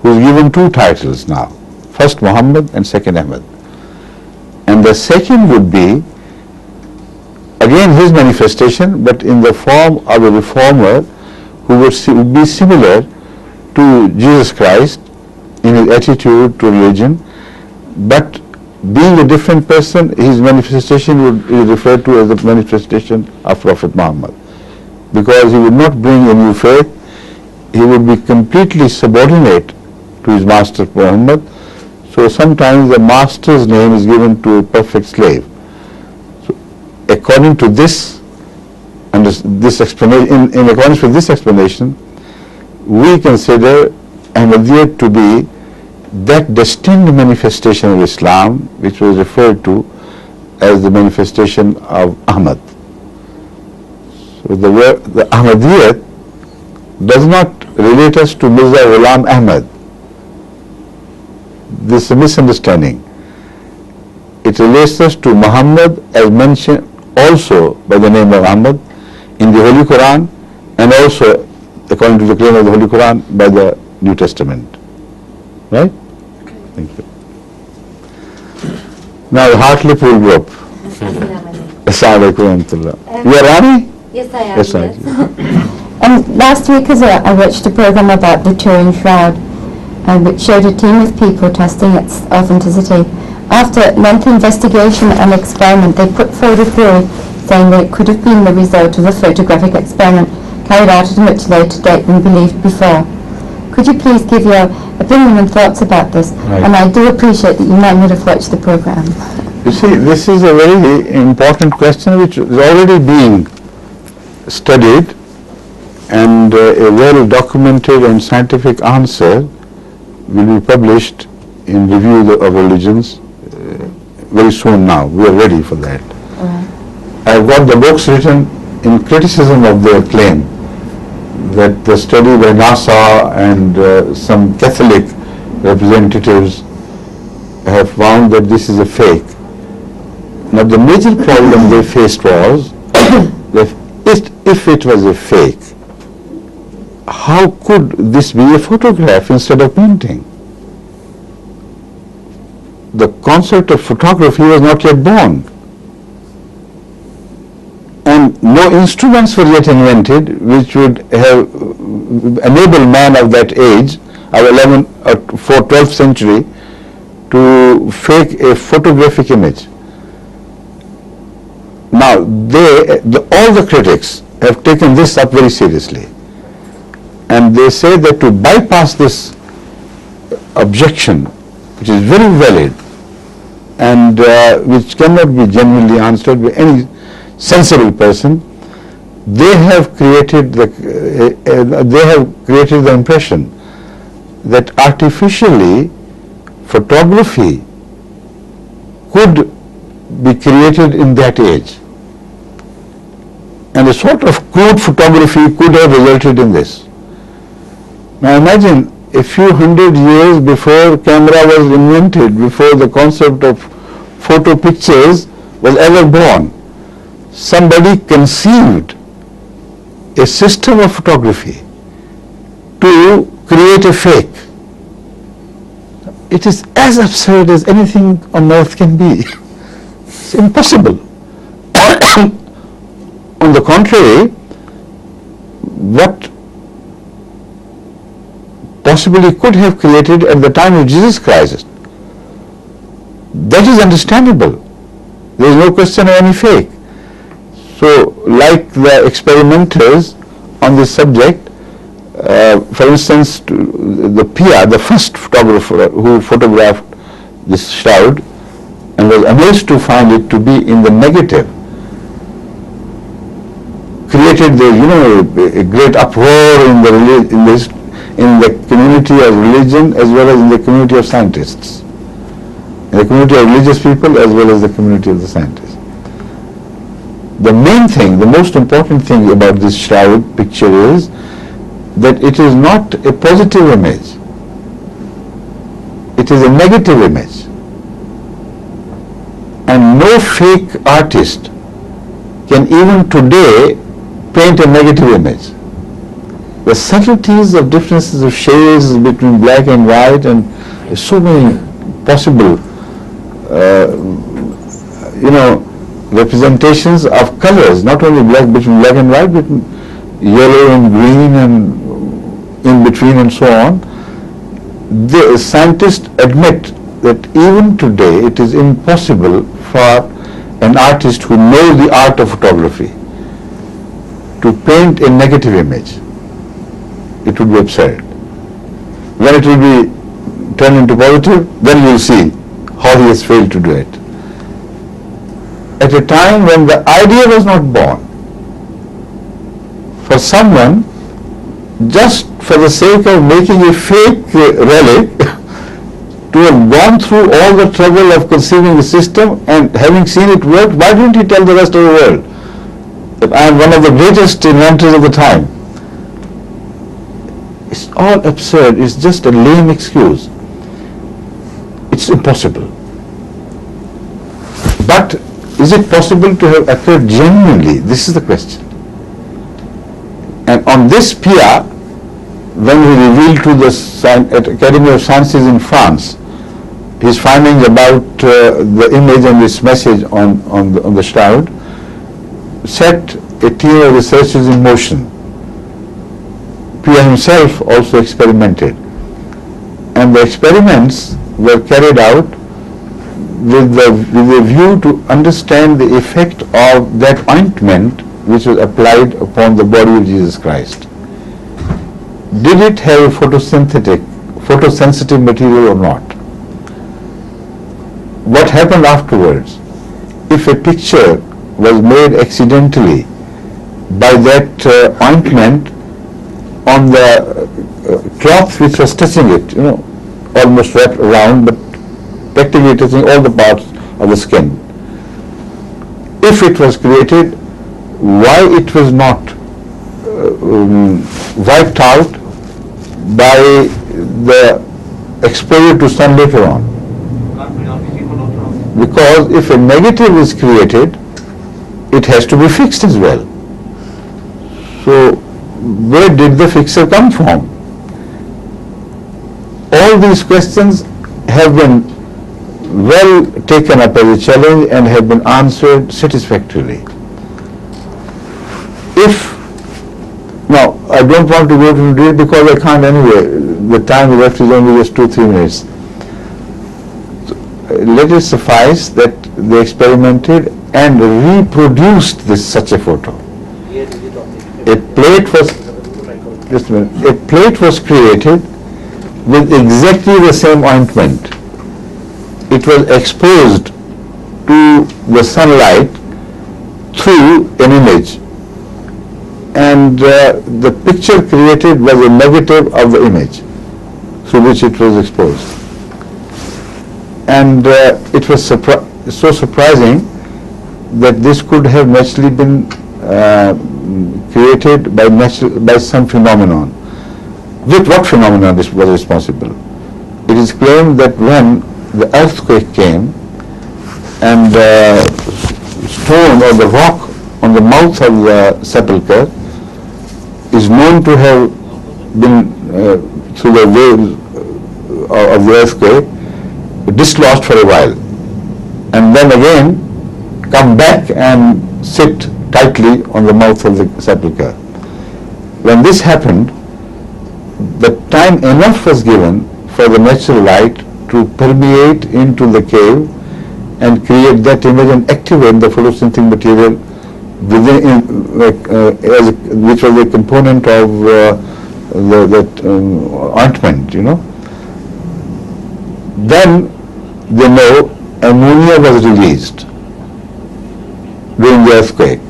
who is given two titles now, first Muhammad and second Ahmad. And the second would be again his manifestation, but in the form of a reformer who would be similar to Jesus Christ in his attitude to religion, but being a different person, his manifestation would be referred to as the manifestation of Prophet Muhammad, because he would not bring a new faith, he would be completely subordinate to his master Muhammad. So sometimes the master's name is given to a perfect slave. So according to this explanation, in accordance with this explanation, we consider Ahmadiyya to be that distinct manifestation of Islam which was referred to as the manifestation of Ahmad. So the Ahmadiyya does not relate us to Mirza Ghulam Ahmad. This is a misunderstanding. It relates us to Muhammad as mentioned also by the name of Ahmad in the Holy Quran, and also according to the claim of the Holy Quran by the New Testament. Right? Thank you. Now, Hartley Pool Group. Assalamu alaikum. You are Rani? Yes, I am. Yes, I And last week as well, I watched a program about the Turin Shroud, which showed a team of people testing its authenticity. After lengthy investigation and experiment, they put forward a theory saying that it could have been the result of a photographic experiment carried out at a much later date than believed before. Could you please give your opinion and thoughts about this? Right. And I do appreciate that you might not have watched the program. You see, this is a very important question which is already being studied, and a well documented and scientific answer will be published in Review of Religions very soon now. We are ready for that. I have got the books written in criticism of their claim that the study by NASA and some Catholic representatives have found that this is a fake. Now the major problem they faced was that if it was a fake, how could this be a photograph instead of painting? The concept of photography was not yet born, and no instruments were yet invented which would have enabled man of that age, of 11th or 12th century, to fake a photographic image. Now all the critics have taken this up very seriously, And they say that to bypass this objection, which is very valid and which cannot be genuinely answered by any sensible person, they have created the impression that artificially photography could be created in that age. And a sort of crude photography could have resulted in this. Now imagine a few hundred years before camera was invented, before the concept of photo pictures was ever born, somebody conceived a system of photography to create a fake. It is as absurd as anything on earth can be. It's impossible. On the contrary, what possibly could have created at the time of Jesus Christ, that is understandable. There is no question of any fake. So, like the experimenters on this subject, for instance, the Pia, the first photographer who photographed this shroud and was amazed to find it to be in the negative, created a great uproar in the community of religion as well as in the community of scientists, in the community of religious people as well as the community of the scientists. The main thing, the most important thing about this shroud picture is that it is not a positive image. It is a negative image. And no fake artist can even today paint a negative image. The subtleties of differences of shades between black and white and so many possible, representations of colors, not only between black and white, but yellow and green and in between and so on. The scientists admit that even today it is impossible for an artist who knows the art of photography to paint a negative image. It would be absurd. When it will be turned into positive, then you will see how he has failed to do it. At a time when the idea was not born, for someone, just for the sake of making a fake relic, to have gone through all the trouble of conceiving the system and having seen it work, why didn't he tell the rest of the world that I am one of the greatest inventors of the time? It's all absurd. It's just a lame excuse. It's impossible. But is it possible to have occurred genuinely? This is the question. And on this Pia, when he revealed to the Academy of Sciences in France his findings about the image and its message on the shroud, set a team of researchers in motion. Pia himself also experimented, and the experiments were carried out with a view to understand the effect of that ointment which was applied upon the body of Jesus Christ. Did it have a photosensitive material or not? What happened afterwards? If a picture was made accidentally by that ointment on the cloth which was touching it, almost wrapped around, but practically touching all the parts of the skin. If it was created, why it was not wiped out by the exposure to sun later on? Because if a negative is created, it has to be fixed as well. So where did the fixer come from? All these questions have been well taken up as a challenge and have been answered satisfactorily. Now, I don't want to go into detail because I can't anyway. The time left is only just 2-3 minutes. So, let it suffice that they experimented and reproduced such a photo. A plate was just a minute, a plate was created with exactly the same ointment. It was exposed to the sunlight through an image, and the picture created was a negative of the image through which it was exposed. And it was so surprising that this could have naturally been created by some phenomenon. With what phenomenon this was responsible? It is claimed that when the earthquake came and the stone or the rock on the mouth of the sepulchre is known to have been through the waves of the earthquake dislodged for a while, and then again come back and sit tightly on the mouth of the sepulchre. When this happened, the time enough was given for the natural light to permeate into the cave and create that image and activate the photosynthetic material within, which was a component of that ointment, Then they know ammonia was released during the earthquake.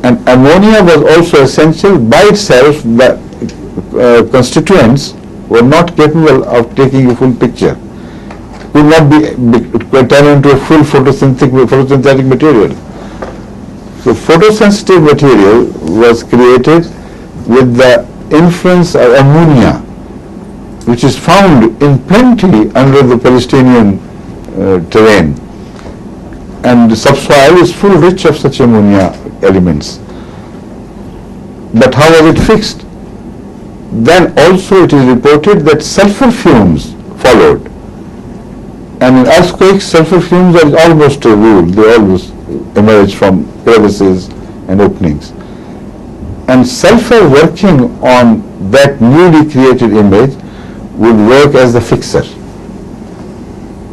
And ammonia was also essential by itself. The constituents were not capable of taking a full picture, could not be turned into a full photosynthetic material. So photosensitive material was created with the influence of ammonia, which is found in plenty under the Palestinian terrain. And the subsoil is full rich of such ammonia elements. But how was it fixed? Then also it is reported that sulfur fumes followed. And in earthquakes, sulfur fumes are almost a rule. They always emerge from crevices and openings. And sulfur working on that newly created image would work as the fixer.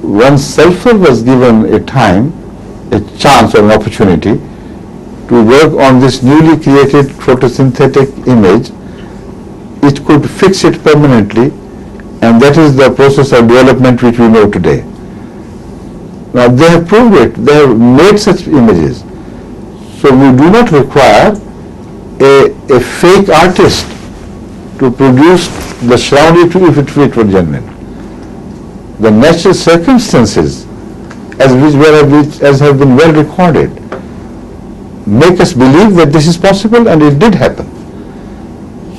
Once sulfur was given a time, a chance or an opportunity to work on this newly created photosynthetic image, it could fix it permanently, and that is the process of development which we know today. Now they have proved it, they have made such images. So we do not require a fake artist to produce the shroud if it were genuine. The natural circumstances as have been well recorded make us believe that this is possible, and it did happen.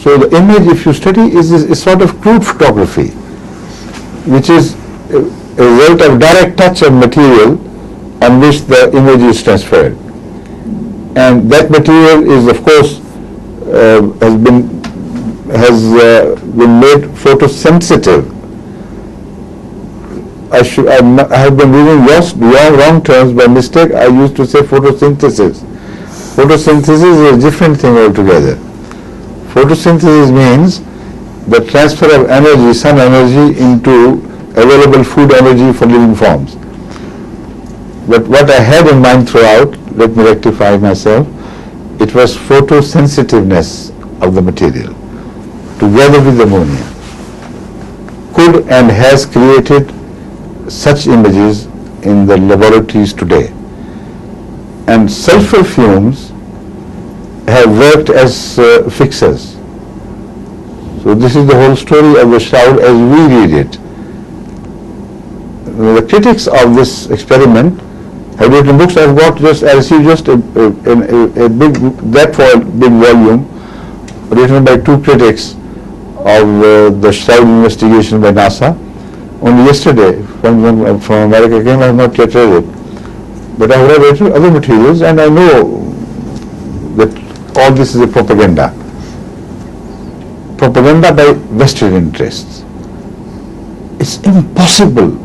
So the image, if you study, is a sort of crude photography, which is a result of direct touch of material on which the image is transferred. And that material is, of course, has been made photosensitive. I have been reading wrong terms by mistake. I used to say photosynthesis. Photosynthesis is a different thing altogether. Photosynthesis means the transfer of energy, sun energy, into available food energy for living forms. But what I had in mind throughout, let me rectify myself, it was photosensitiveness of the material, together with ammonia, could and has created such images in the laboratories today. And sulfur fumes have worked as fixers. So this is the whole story of the shroud as we read it. The critics of this experiment have written books. I received just a big volume written by two critics of the shroud investigation by NASA. Only yesterday, from America came, I have not yet read it. But I have read other materials, and I know that all this is a propaganda. Propaganda by vested interests. It's impossible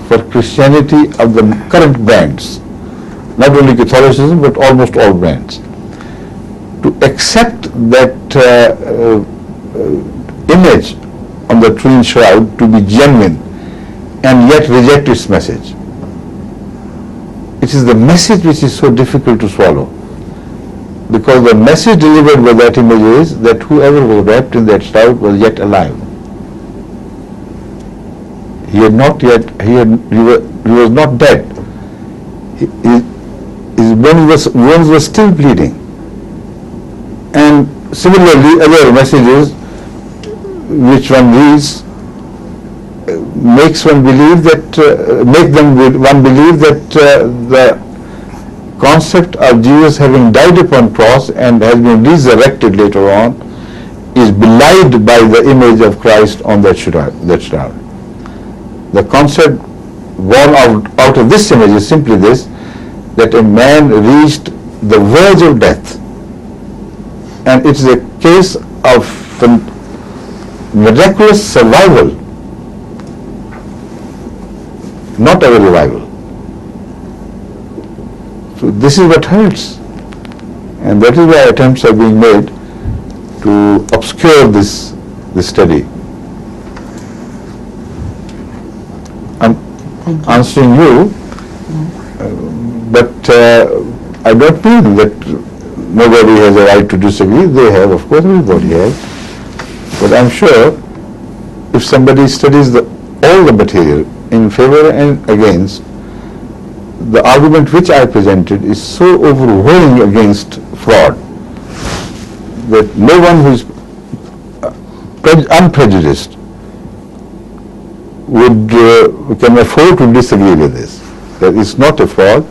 for Christianity of the current brands, not only Catholicism but almost all brands, to accept that image on the Turin Shroud to be genuine and yet reject its message. It is the message which is so difficult to swallow. because the message delivered by that image is that whoever was wrapped in that shroud was yet alive. He had not yet, he was not dead. His wounds were still bleeding. And similarly, other messages which one reads make them believe that the concept of Jesus having died upon cross and has been resurrected later on is belied by the image of Christ on that shroud. The concept born out of this image is simply this, that a man reached the verge of death, and it is a case of miraculous survival, not a revival. So this is what hurts, and that is why attempts are being made to obscure this study. I'm answering you, but I don't mean that nobody has a right to disagree. They have, of course, everybody has. But I'm sure if somebody studies all the material in favor and against, the argument which I presented is so overwhelming against fraud that no one who is unprejudiced can afford to disagree with this. That it's not a fraud,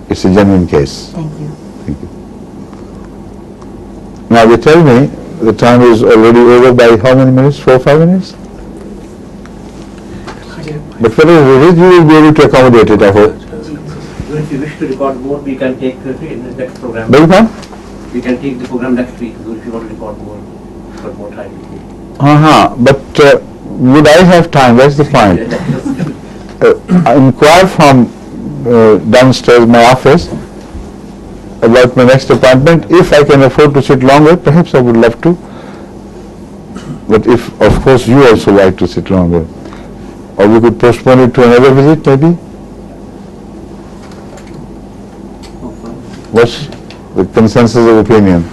it's a genuine case. Thank you. Thank you. Now they tell me the time is already over by how many minutes? 4 or 5 minutes? But whatever it is, you will be able to accommodate it, I hope. If you wish to record more, we can take in the next program. Beg your pardon? We can take the program next week. If you want to record more, got more time. But would I have time? That's the point. I inquire from downstairs my office about my next appointment. If I can afford to sit longer, perhaps I would love to. But if, of course, you also like to sit longer, or we could postpone it to another visit, maybe. What's the consensus of opinion?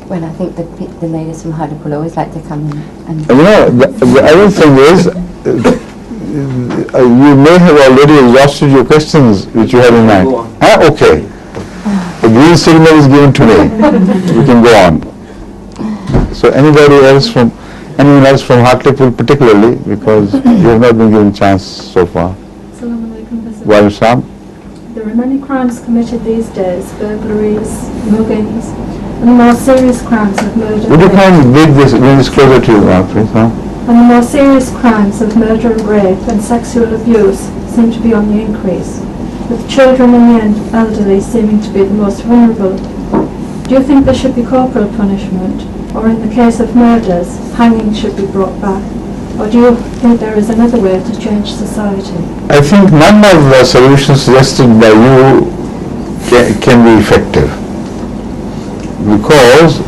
Well, I think the ladies from Hartlepool always like to come and You know, the other thing is, you may have already exhausted your questions which you have in mind. Go on. Okay. The green signal is given to me. We can go on. So anyone else from Hartlepool particularly, because you have not been given chance so far. Assalamu alaikum, President. Wa alaikum salam. There are many crimes committed these days, burglaries, muggings, and the more serious crimes of murder. Would you kindly bring this closer to you now, please? And the more serious crimes of murder and rape and sexual abuse seem to be on the increase, with children and the elderly seeming to be the most vulnerable. Do you think there should be corporal punishment, or in the case of murders, hanging should be brought back? Or do you think there is another way to change society? I think none of the solutions suggested by you can be effective, because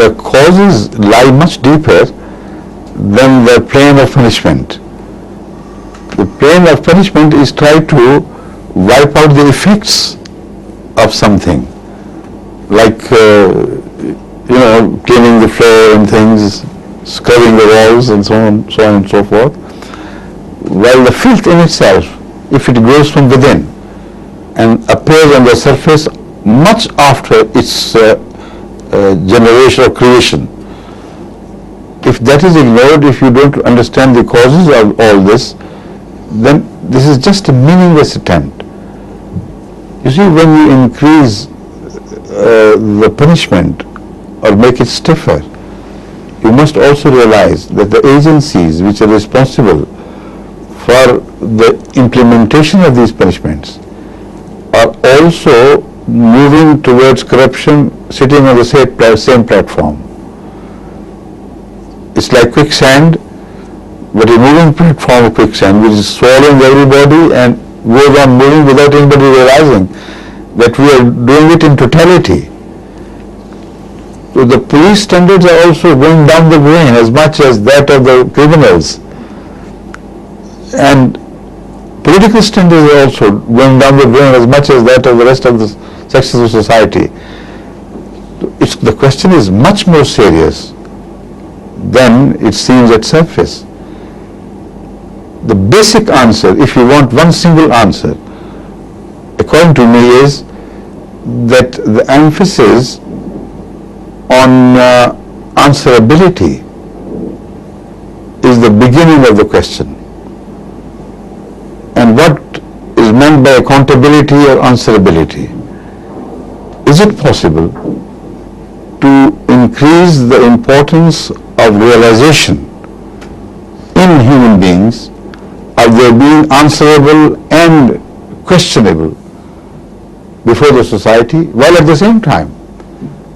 the causes lie much deeper than the plane of punishment. The plane of punishment is try to wipe out the effects of something, like cleaning the floor and things, scrubbing the walls and so on and so forth. While the filth in itself, if it grows from within and appears on the surface much after its generation or creation, if that is ignored, if you don't understand the causes of all this, then this is just a meaningless attempt. You see, when you increase the punishment or make it stiffer, you must also realize that the agencies which are responsible for the implementation of these punishments are also moving towards corruption, sitting on the same platform. It's like quicksand, but a moving platform of quicksand which is swallowing everybody and goes on moving without anybody realizing that we are doing it in totality. So the police standards are also going down the drain as much as that of the criminals. And political standards are also going down the drain as much as that of the rest of the successful society. The question is much more serious than it seems at surface. The basic answer, if you want one single answer, according to me, is that the emphasis on answerability is the beginning of the question. And what is meant by accountability or answerability? Is it possible to increase the importance of realization in human beings of their being answerable and questionable before the society, while at the same time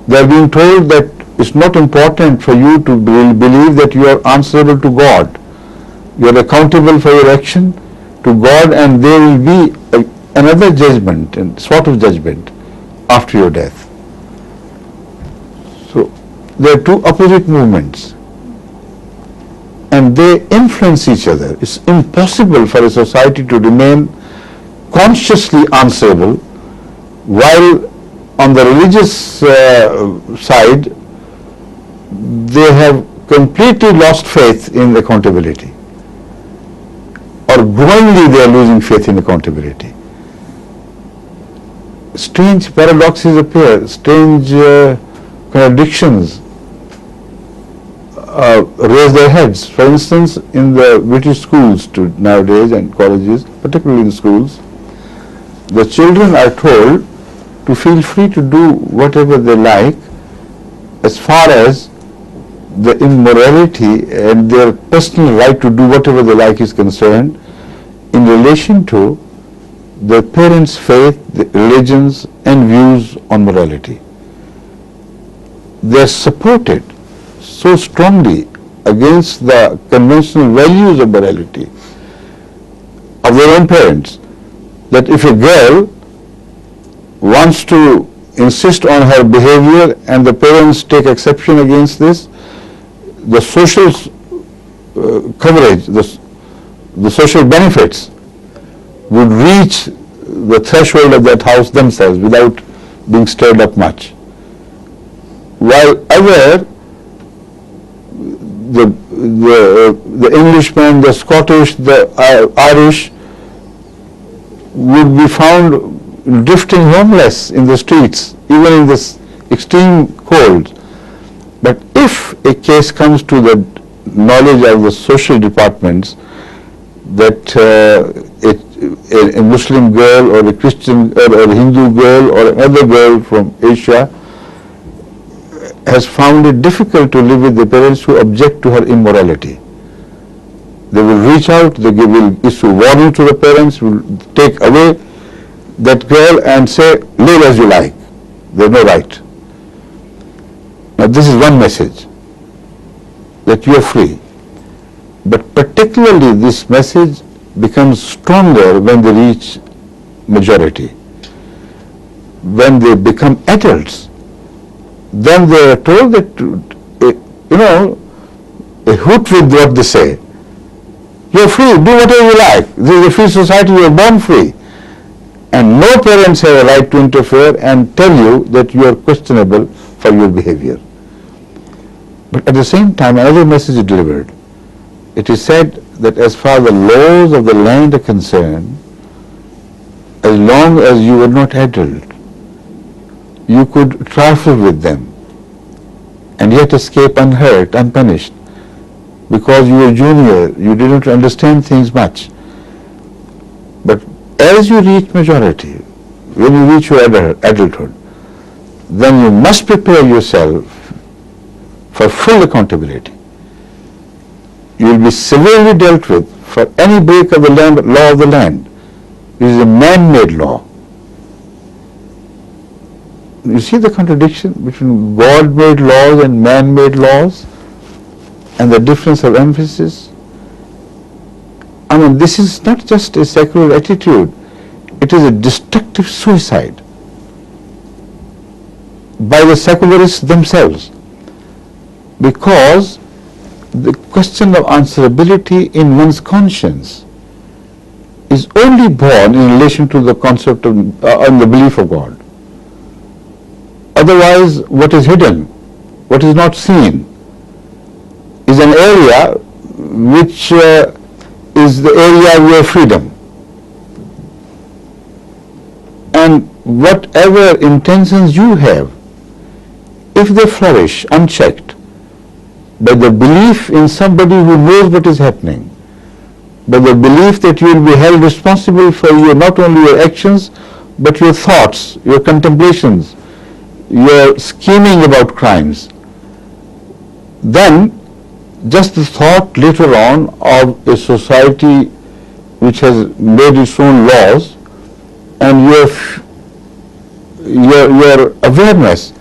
they are being told that it's not important for you to believe that you are answerable to God. You are accountable for your action to God, and there will be another judgment and sort of judgment after your death. So there are two opposite movements, and they influence each other. It's impossible for a society to remain consciously answerable while on the religious side they have completely lost faith in accountability, or growingly they are losing faith in accountability. Strange paradoxes appear, strange contradictions raise their heads. For instance, in the British schools nowadays and colleges, particularly in schools, the children are told to feel free to do whatever they like as far as the immorality and their personal right to do whatever they like is concerned in relation to their parents' faith, the religions and views on morality. They are supported so strongly against the conventional values of morality of their own parents that if a girl wants to insist on her behavior and the parents take exception against this, the social coverage, the social benefits would reach the threshold of that house themselves without being stirred up much. While other, the Englishmen, the Scottish, the Irish would be found drifting homeless in the streets, even in this extreme cold. But if a case comes to the knowledge of the social departments that a Muslim girl or a Christian or a Hindu girl or another girl from Asia has found it difficult to live with the parents who object to her immorality, they will reach out, they will issue warning to the parents, will take away that girl and say, live as you like, there's no right. Now this is one message, that you are free. But particularly this message becomes stronger when they reach majority. When they become adults, then they are told that, a hoot with what they say. You're free, do whatever you like. This is a free society, you are born free. And no parents have a right to interfere and tell you that you are questionable for your behavior. But at the same time, another message is delivered. It is said that as far as the laws of the land are concerned, as long as you were not adult, you could trifle with them and yet escape unhurt, unpunished, because you were junior, you didn't understand things much. But as you reach majority, when you reach your adulthood, then you must prepare yourself for full accountability. You will be severely dealt with for any break of the law of the land. It is a man-made law. You see the contradiction between God-made laws and man-made laws, and the difference of emphasis? I mean, this is not just a secular attitude, it is a destructive suicide by the secularists themselves, because the question of answerability in one's conscience is only born in relation to the concept of the belief of God. Otherwise, what is hidden, what is not seen, is an area which is the area where freedom. And whatever intentions you have, if they flourish unchecked by the belief in somebody who knows what is happening, by the belief that you will be held responsible for not only your actions, but your thoughts, your contemplations, your scheming about crimes, then just the thought later on of a society which has made its own laws, and your awareness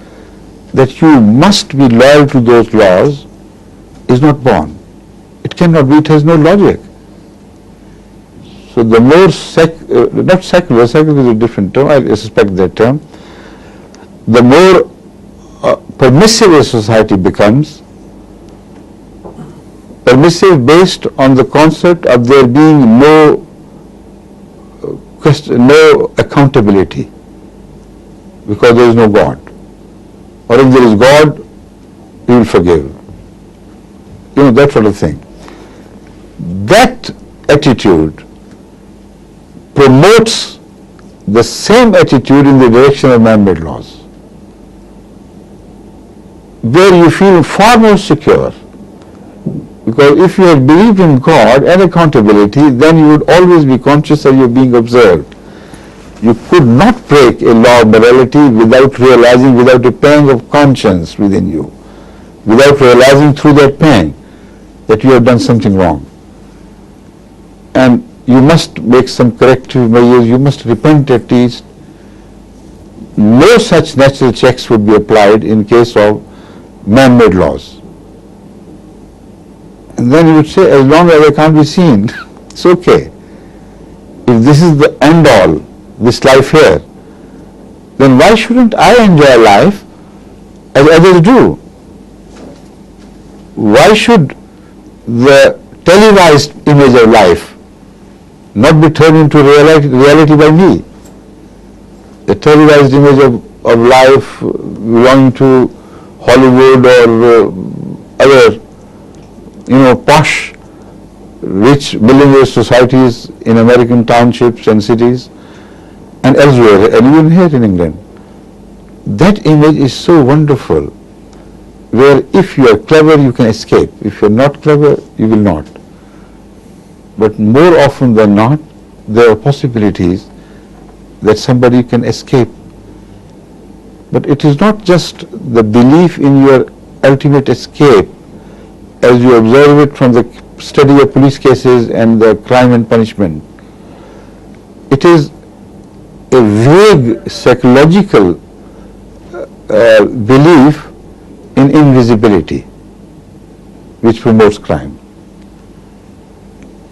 that you must be loyal to those laws is not born. It cannot be, it has no logic. So the more not secular is a different term, I suspect that term, the more permissive a society becomes, permissive based on the concept of there being no accountability, because there is no God. Or if there is God, He will forgive. That sort of thing. That attitude promotes the same attitude in the direction of man-made laws, where you feel far more secure. Because if you had believed in God and accountability, then you would always be conscious that you are being observed. You could not break a law of morality without realizing, without a pang of conscience within you, without realizing through that pang that you have done something wrong. And you must make some corrective measures, you must repent at least. No such natural checks would be applied in case of man-made laws. And then you would say, as long as I can't be seen, it's okay. If this is the end all, this life here, then why shouldn't I enjoy life as others do? Why should the televised image of life not be turned into reality by me? The televised image of life belonging to Hollywood or other posh, rich, millionaire societies in American townships and cities and elsewhere, and even here in England. That image is so wonderful, where if you are clever, you can escape. If you are not clever, you will not. But more often than not, there are possibilities that somebody can escape. But it is not just the belief in your ultimate escape as you observe it from the study of police cases and the crime and punishment. It is a vague psychological belief in invisibility which promotes crime.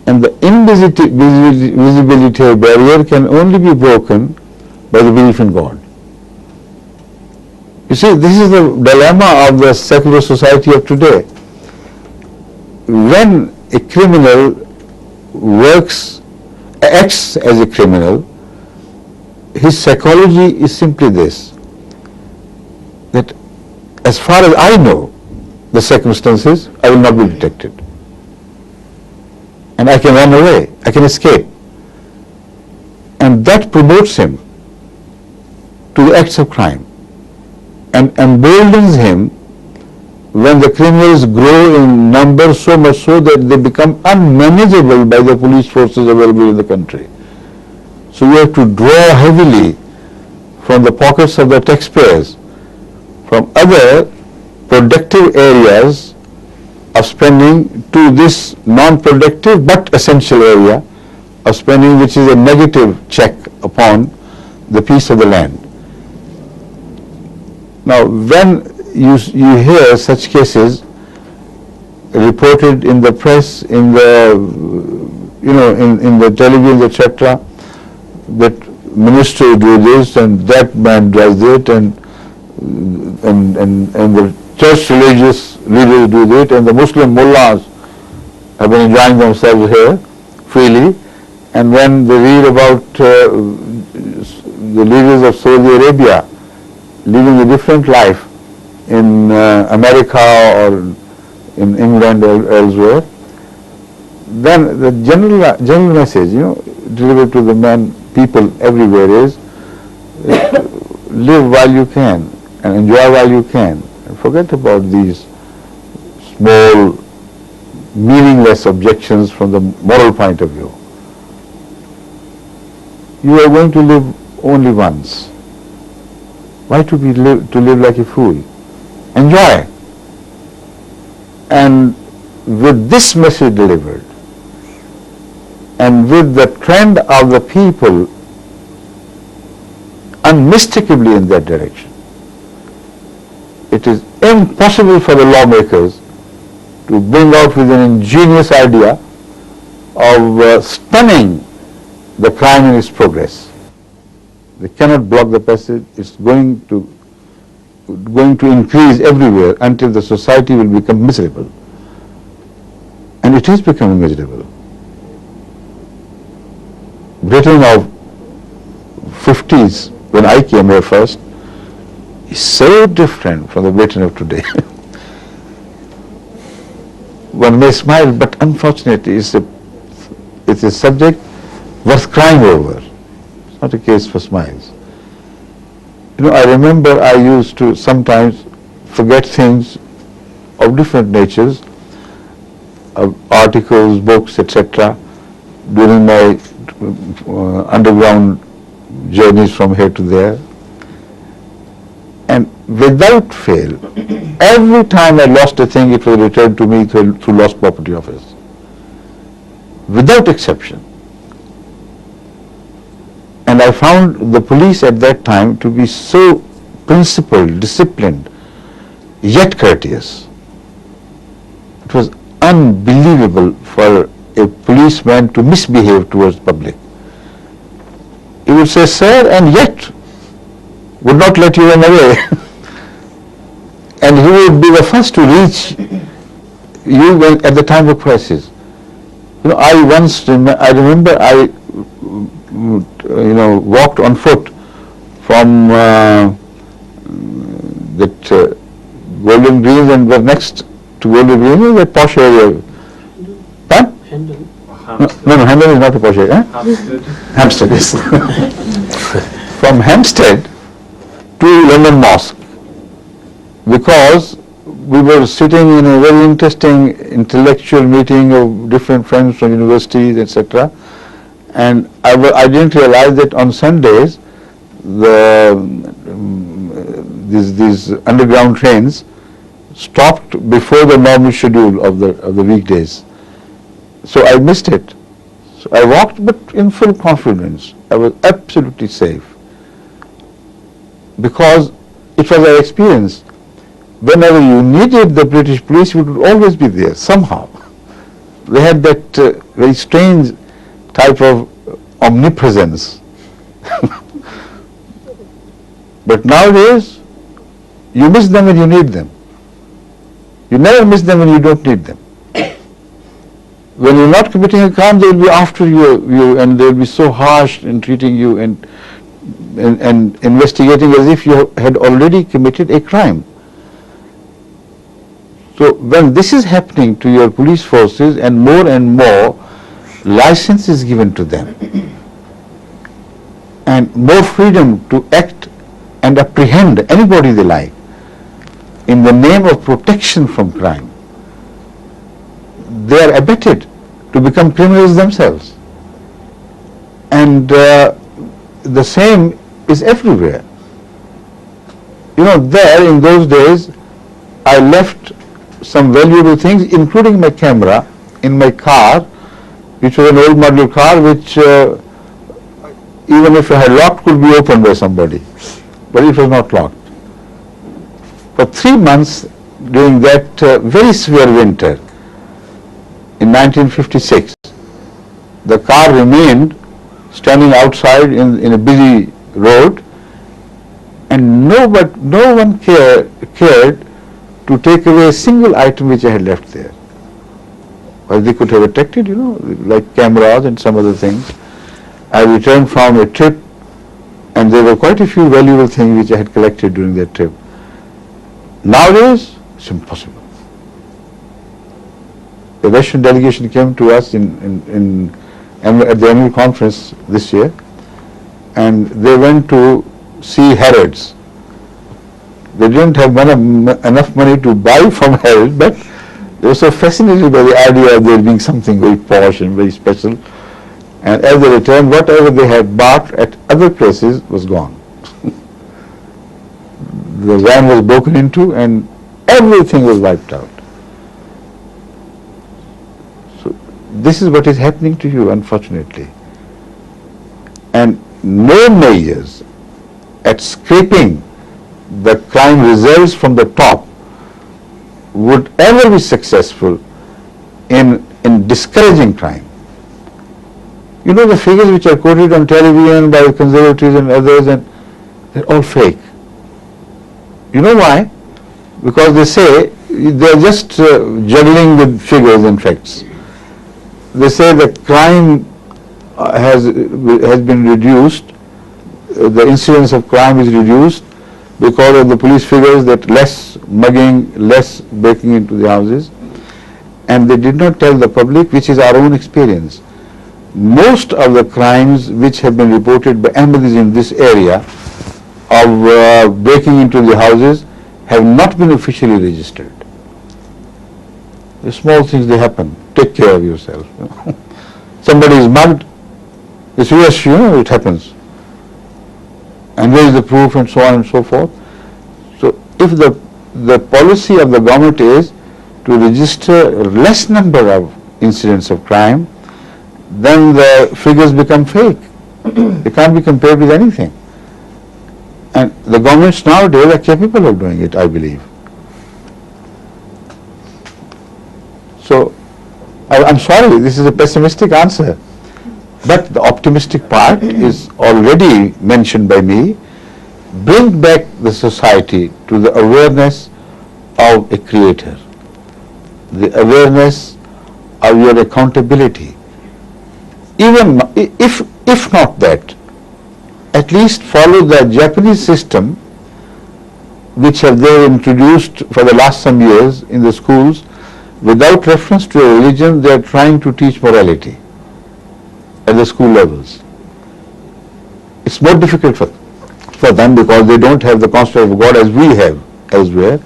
And the invisibility barrier can only be broken by the belief in God. You see, this is the dilemma of the secular society of today. When a criminal acts as a criminal, his psychology is simply this, that as far as I know the circumstances, I will not be detected. And I can run away, I can escape. And that promotes him to the acts of crime and emboldens him when the criminals grow in number so much so that they become unmanageable by the police forces available in the country. So you have to draw heavily from the pockets of the taxpayers, from other productive areas of spending to this non-productive but essential area of spending, which is a negative check upon the peace of the land. Now, when you hear such cases reported in the press, in the in the television, etc., that ministers do this and that man does it, and the church religious leaders do it, and the Muslim mullahs have been enjoying themselves here freely, and when they read about the leaders of Saudi Arabia living a different life in America or in England or elsewhere, then the general message, delivered to the people everywhere is live while you can and enjoy while you can, and forget about these small, meaningless objections from the moral point of view. You are going to live only once. Why to live like a fool? Enjoy. And with this message delivered, and with the trend of the people unmistakably in that direction, it is impossible for the lawmakers to bring out with an ingenious idea of stunning the crime in its progress. They cannot block the passage. It's going to increase everywhere until the society will become miserable. And it is becoming miserable. Britain of 50s, when I came here first, is so different from the Britain of today. One may smile, but unfortunately it's a subject worth crying over. It's not a case for smiles. I remember I used to sometimes forget things of different natures, articles, books, etc., during my underground journeys from here to there. And without fail, every time I lost a thing, it was returned to me through Lost Property Office. Without exception. And I found the police at that time to be so principled, disciplined, yet courteous. It was unbelievable for a policeman to misbehave towards public. He would say, "Sir," and yet would not let you run away. And he would be the first to reach you at the time of crisis. I remember I walked on foot from that Golden Green, and were next to Golden Green is that posh area. Huh? No, Hendon is not a posh area. Hampstead, yes. From Hampstead to London Mosque, because we were sitting in a very interesting intellectual meeting of different friends from universities, etc. And I didn't realize that on Sundays these underground trains stopped before the normal schedule of the weekdays. So I missed it. So I walked, but in full confidence. I was absolutely safe, because it was our experience. Whenever you needed the British police, you would always be there somehow. They had that very strange type of omnipresence. But nowadays, you miss them when you need them. You never miss them when you don't need them. When you're not committing a crime, they will be after you, and they will be so harsh in treating you and investigating as if you had already committed a crime. So when this is happening to your police forces, and more license is given to them, and more freedom to act and apprehend anybody they like in the name of protection from crime, they are abetted to become criminals themselves. And the same is everywhere. There in those days, I left some valuable things, including my camera, in my car, which was an old model car, which even if I had locked, could be opened by somebody, but it was not locked. For 3 months during that very severe winter in 1956, the car remained standing outside in a busy road, and no one cared to take away a single item which I had left there. Well, they could have attacked it, like cameras and some other things. I returned from a trip, And there were quite a few valuable things which I had collected during that trip. Nowadays, it's impossible. The Russian delegation came to us at the annual conference this year, and they went to see Harrods. They didn't have enough money to buy from Harrods, but they were so fascinated by the idea of there being something very posh and very special. And as they returned, whatever they had bought at other places was gone. The van was broken into and everything was wiped out. So this is what is happening to you, unfortunately. And no measures at scraping the crime results from the top would ever be successful in discouraging crime. You know, the figures which are quoted on television by the conservatives and others, and they're all fake. You know why? Because they say they're just juggling with figures and facts. They say that crime has been reduced, the incidence of crime is reduced because of the police figures that less mugging, less breaking into the houses, and they did not tell the public, which is our own experience. Most of the crimes which have been reported by Ahmadis in this area of breaking into the houses have not been officially registered. The small things, they happen. Take care of yourself. Somebody is mugged. It's yes, it happens. And where is the proof, and so on and so forth. So if the policy of the government is to register a less number of incidents of crime, then the figures become fake. They can't be compared with anything. And the governments nowadays are capable of doing it, I believe. So, I'm sorry, this is a pessimistic answer. But the optimistic part is already mentioned by me. Bring back the society to the awareness of a creator, the awareness of your accountability. Even if not that, at least follow the Japanese system which have they introduced for the last some years in the schools. Without reference to a religion, they are trying to teach morality at the school levels. It's more difficult for them because they don't have the concept of God as we have elsewhere.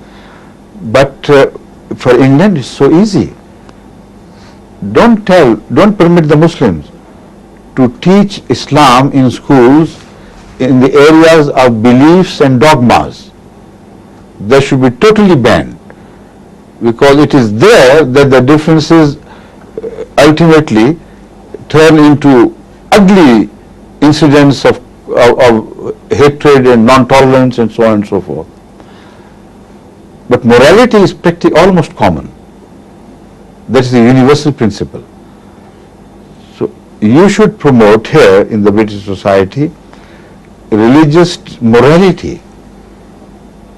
But for England, it's so easy. Don't permit the Muslims to teach Islam in schools in the areas of beliefs and dogmas. They should be totally banned, because it is there that the differences ultimately turn into ugly incidents of hatred and non-tolerance and so on and so forth. But morality is almost common. That is the universal principle. So you should promote here in the British society religious morality.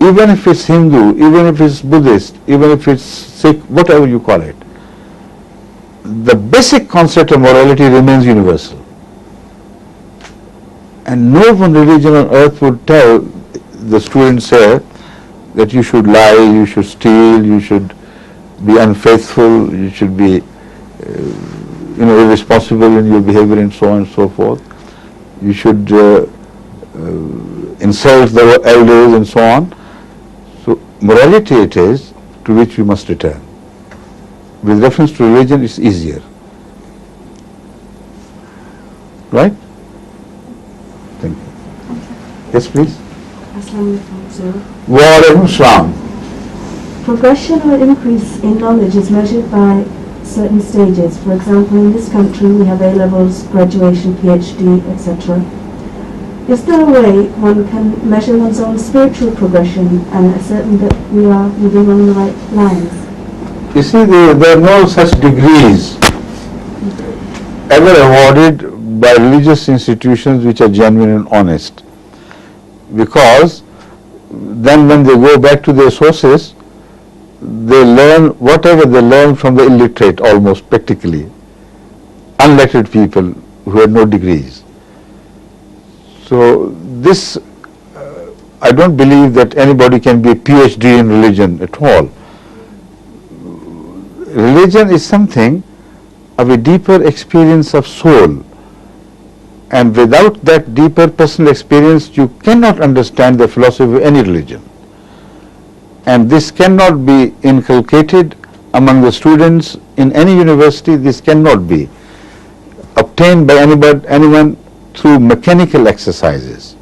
Even if it's Hindu, even if it's Buddhist, even if it's Sikh, whatever you call it, the basic concept of morality remains universal. And no one religion on earth would tell the students here that you should lie, you should steal, you should be unfaithful, you should be irresponsible in your behavior and so on and so forth. You should insult the elders and so on. So morality it is to which we must return. With reference to religion, it's easier. Right? Thank you. Yes, please. Wa alaikum salam. Progression or increase in knowledge is measured by certain stages. For example, in this country we have A-levels, graduation, PhD, etc. Is there a way one can measure one's own spiritual progression and ascertain that we are moving on the right lines? You see, there are no such degrees ever awarded by religious institutions which are genuine and honest. Because then when they go back to their sources, they learn whatever they learn from the illiterate, almost practically, unlettered people who had no degrees. So this, I don't believe that anybody can be a PhD in religion at all. Religion is something of a deeper experience of soul. And without that deeper personal experience, you cannot understand the philosophy of any religion. And this cannot be inculcated among the students in any university. This cannot be obtained by anyone through mechanical exercises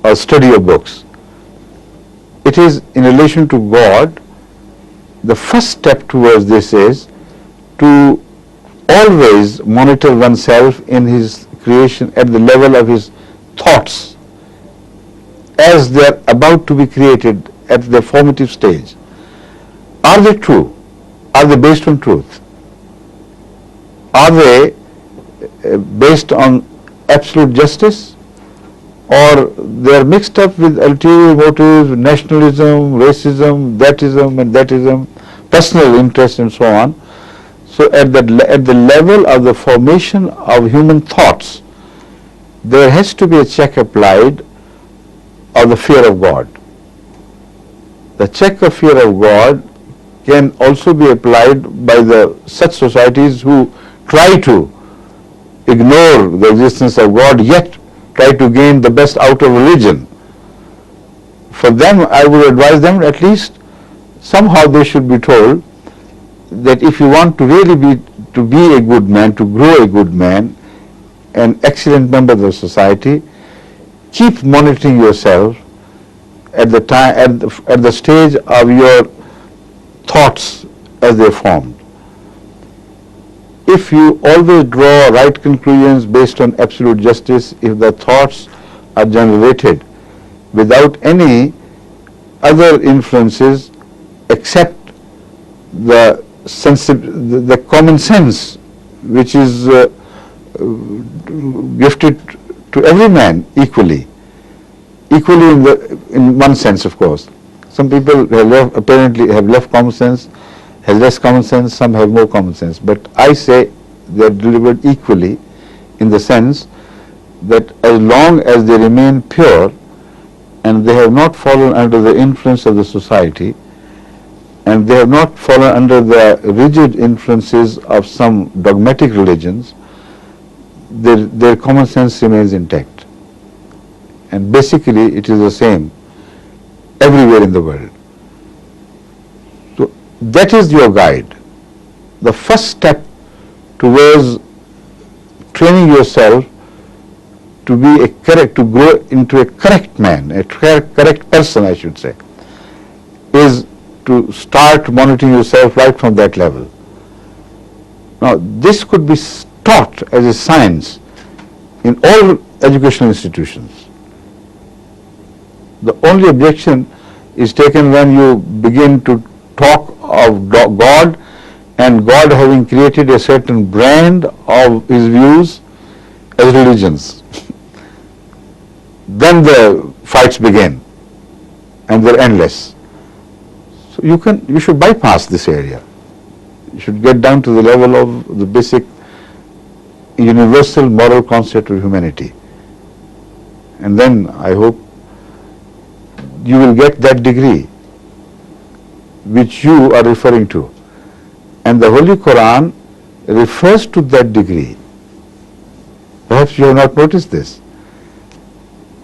or study of books. It is in relation to God. The first step towards this is to always monitor oneself in his creation at the level of his thoughts as they are about to be created at the formative stage. Are they true? Are they based on truth? Are they based on absolute justice? Or they are mixed up with ulterior motives, nationalism, racism, thatism, personal interest and so on. So at the level of the formation of human thoughts, there has to be a check applied of the fear of God. The check of fear of God can also be applied by such societies who try to ignore the existence of God, yet try to gain the best out of religion. For them, I would advise them, at least somehow they should be told that if you want to really be a good man, to grow a good man, an excellent member of the society, keep monitoring yourself at the time, at the stage of your thoughts as they are formed. If you always draw right conclusions based on absolute justice, if the thoughts are generated without any other influences except the common sense which is gifted to every man equally in one sense, of course. Some people apparently have less common sense, some have more common sense, but I say they are delivered equally in the sense that as long as they remain pure and they have not fallen under the influence of the society and they have not fallen under the rigid influences of some dogmatic religions, their common sense remains intact. And basically it is the same everywhere in the world. So that is your guide. The first step towards training yourself to grow into a correct man, a correct person, I should say, is to start monitoring yourself right from that level. Now, this could be taught as a science in all educational institutions. The only objection is taken when you begin to talk of God and God having created a certain brand of his views as religions. Then the fights begin and they're endless. So you should bypass this area. You should get down to the level of the basic universal moral concept of humanity. And then I hope you will get that degree which you are referring to. And the Holy Quran refers to that degree. Perhaps you have not noticed this.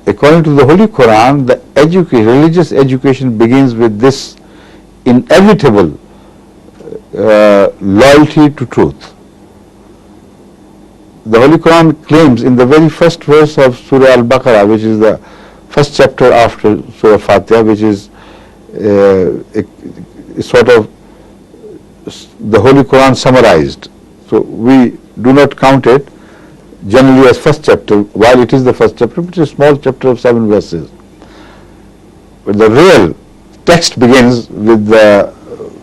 According to the Holy Quran, the religious education begins with this inevitable loyalty to truth. The Holy Quran claims in the very first verse of Surah Al-Baqarah, which is the first chapter after Surah Fatiha, which is sort of the Holy Quran summarized. So we do not count it generally as first chapter, while it is the first chapter, which is a small chapter of 7 verses. But the real text begins with the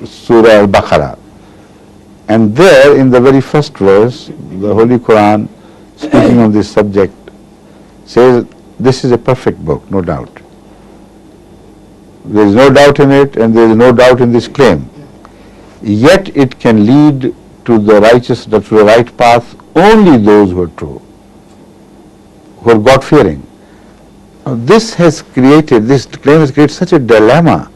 Surah Al-Baqarah. And there, in the very first verse, the Holy Quran, speaking on this subject, says, this is a perfect book, no doubt. There is no doubt in it, and there is no doubt in this claim. Yet it can lead to the righteous, to the right path, only those who are true, who are God-fearing. This claim has created such a dilemma,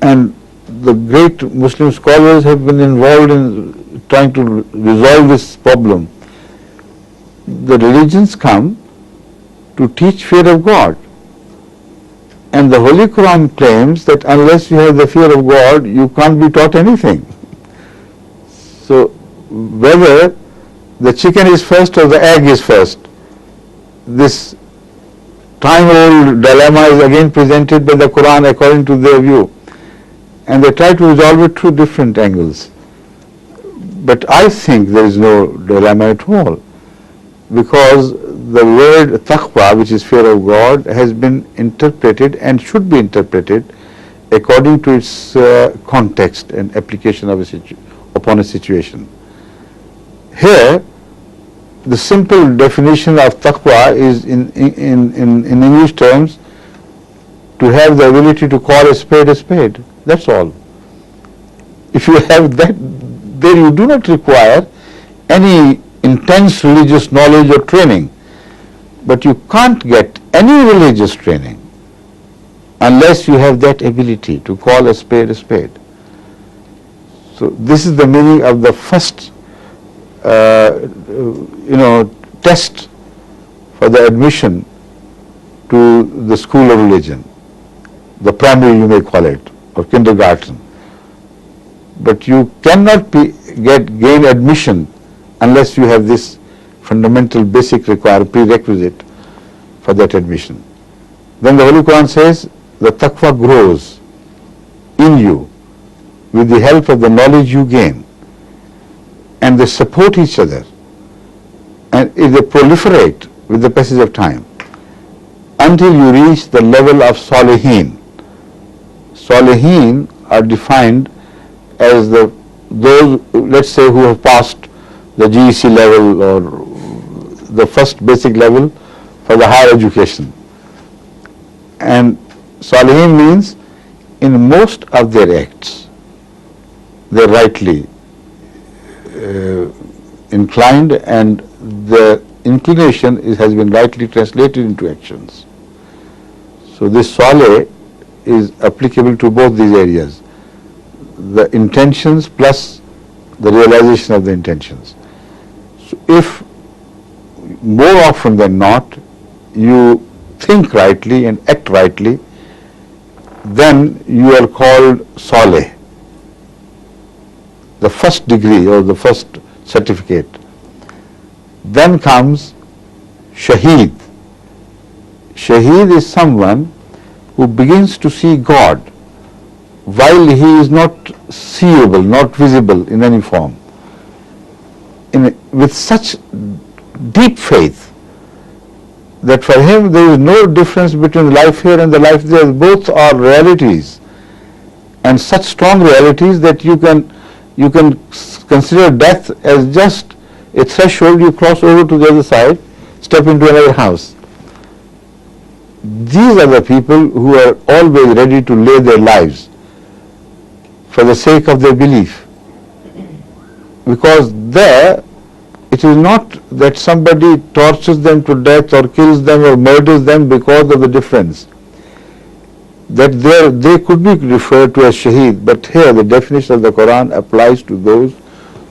and the great Muslim scholars have been involved in trying to resolve this problem. The religions come to teach fear of God, and the Holy Quran claims that unless you have the fear of God, you can't be taught anything. So whether the chicken is first or the egg is first, this time-old dilemma is again presented by the Quran according to their view, and they try to resolve it through different angles. But I think there is no dilemma at all, because the word taqwa, which is fear of God, has been interpreted and should be interpreted according to its context and application of upon a situation. Here, the simple definition of taqwa is in English terms to have the ability to call a spade a spade. That's all. If you have that, then you do not require any intense religious knowledge or training. But you can't get any religious training unless you have that ability to call a spade a spade. So this is the meaning of the first test for the admission to the school of religion, the primary you may call it, or kindergarten. But you cannot gain admission unless you have this fundamental basic prerequisite for that admission. Then the Holy Quran says the taqwa grows in you with the help of the knowledge you gain, and they support each other, and they proliferate with the passage of time until you reach the level of salihin. Salihin are defined as those, let's say, who have passed the GEC level or the first basic level for the higher education. And salihin means in most of their acts they are rightly inclined, and the inclination has been rightly translated into actions. So this salih is applicable to both these areas, the intentions plus the realization of the intentions. So if more often than not you think rightly and act rightly, then you are called salih, the first degree or the first certificate. Then comes shaheed. Shaheed is someone who begins to see God while he is not seeable, not visible in any form, with such deep faith that for him there is no difference between life here and the life there. Both are realities, and such strong realities that you can consider death as just a threshold. You cross over to the other side, step into another house. These are the people who are always ready to lay their lives for the sake of their belief, because there it is not that somebody tortures them to death or kills them or murders them because of the difference. That they could be referred to as shaheed, but here the definition of the Quran applies to those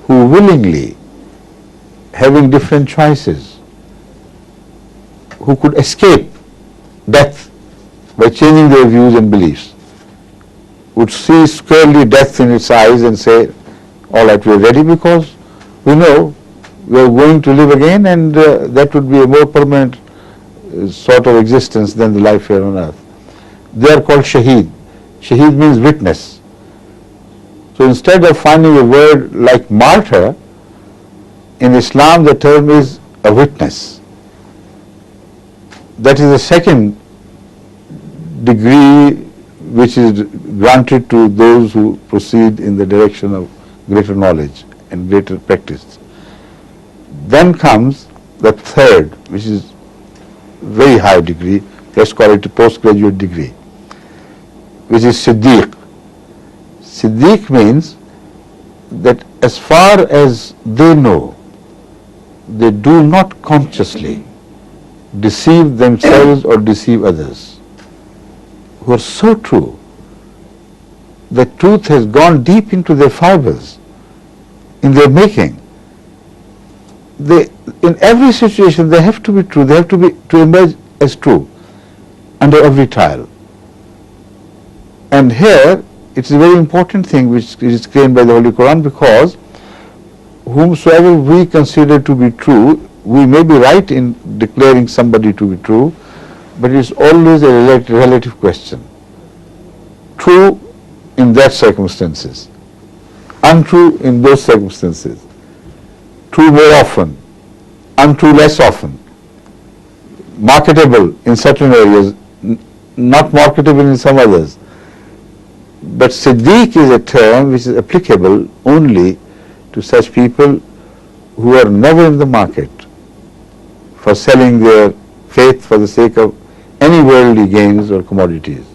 who willingly, having different choices, who could escape death by changing their views and beliefs, would see squarely death in its eyes and say, all right, we are ready because we know we are going to live again, and that would be a more permanent sort of existence than the life here on earth. They are called shaheed. Shaheed means witness. So instead of finding a word like martyr, in Islam the term is a witness. That is the second degree which is granted to those who proceed in the direction of greater knowledge and greater practice. Then comes the third, which is very high degree, let's call it a postgraduate degree, which is Siddiq. Siddiq means that as far as they know, they do not consciously deceive themselves or deceive others, who are so true. The truth has gone deep into their fibers, in their making. In every situation they have to be true, they have to emerge as true under every trial. And here it's a very important thing which is claimed by the Holy Quran, because whomsoever we consider to be true, we may be right in declaring somebody to be true, but it's always a relative question. True in that circumstances, untrue in those circumstances, true more often, untrue less often, marketable in certain areas, not marketable in some others. But Siddiq is a term which is applicable only to such people who are never in the market for selling their faith for the sake of any worldly gains or commodities.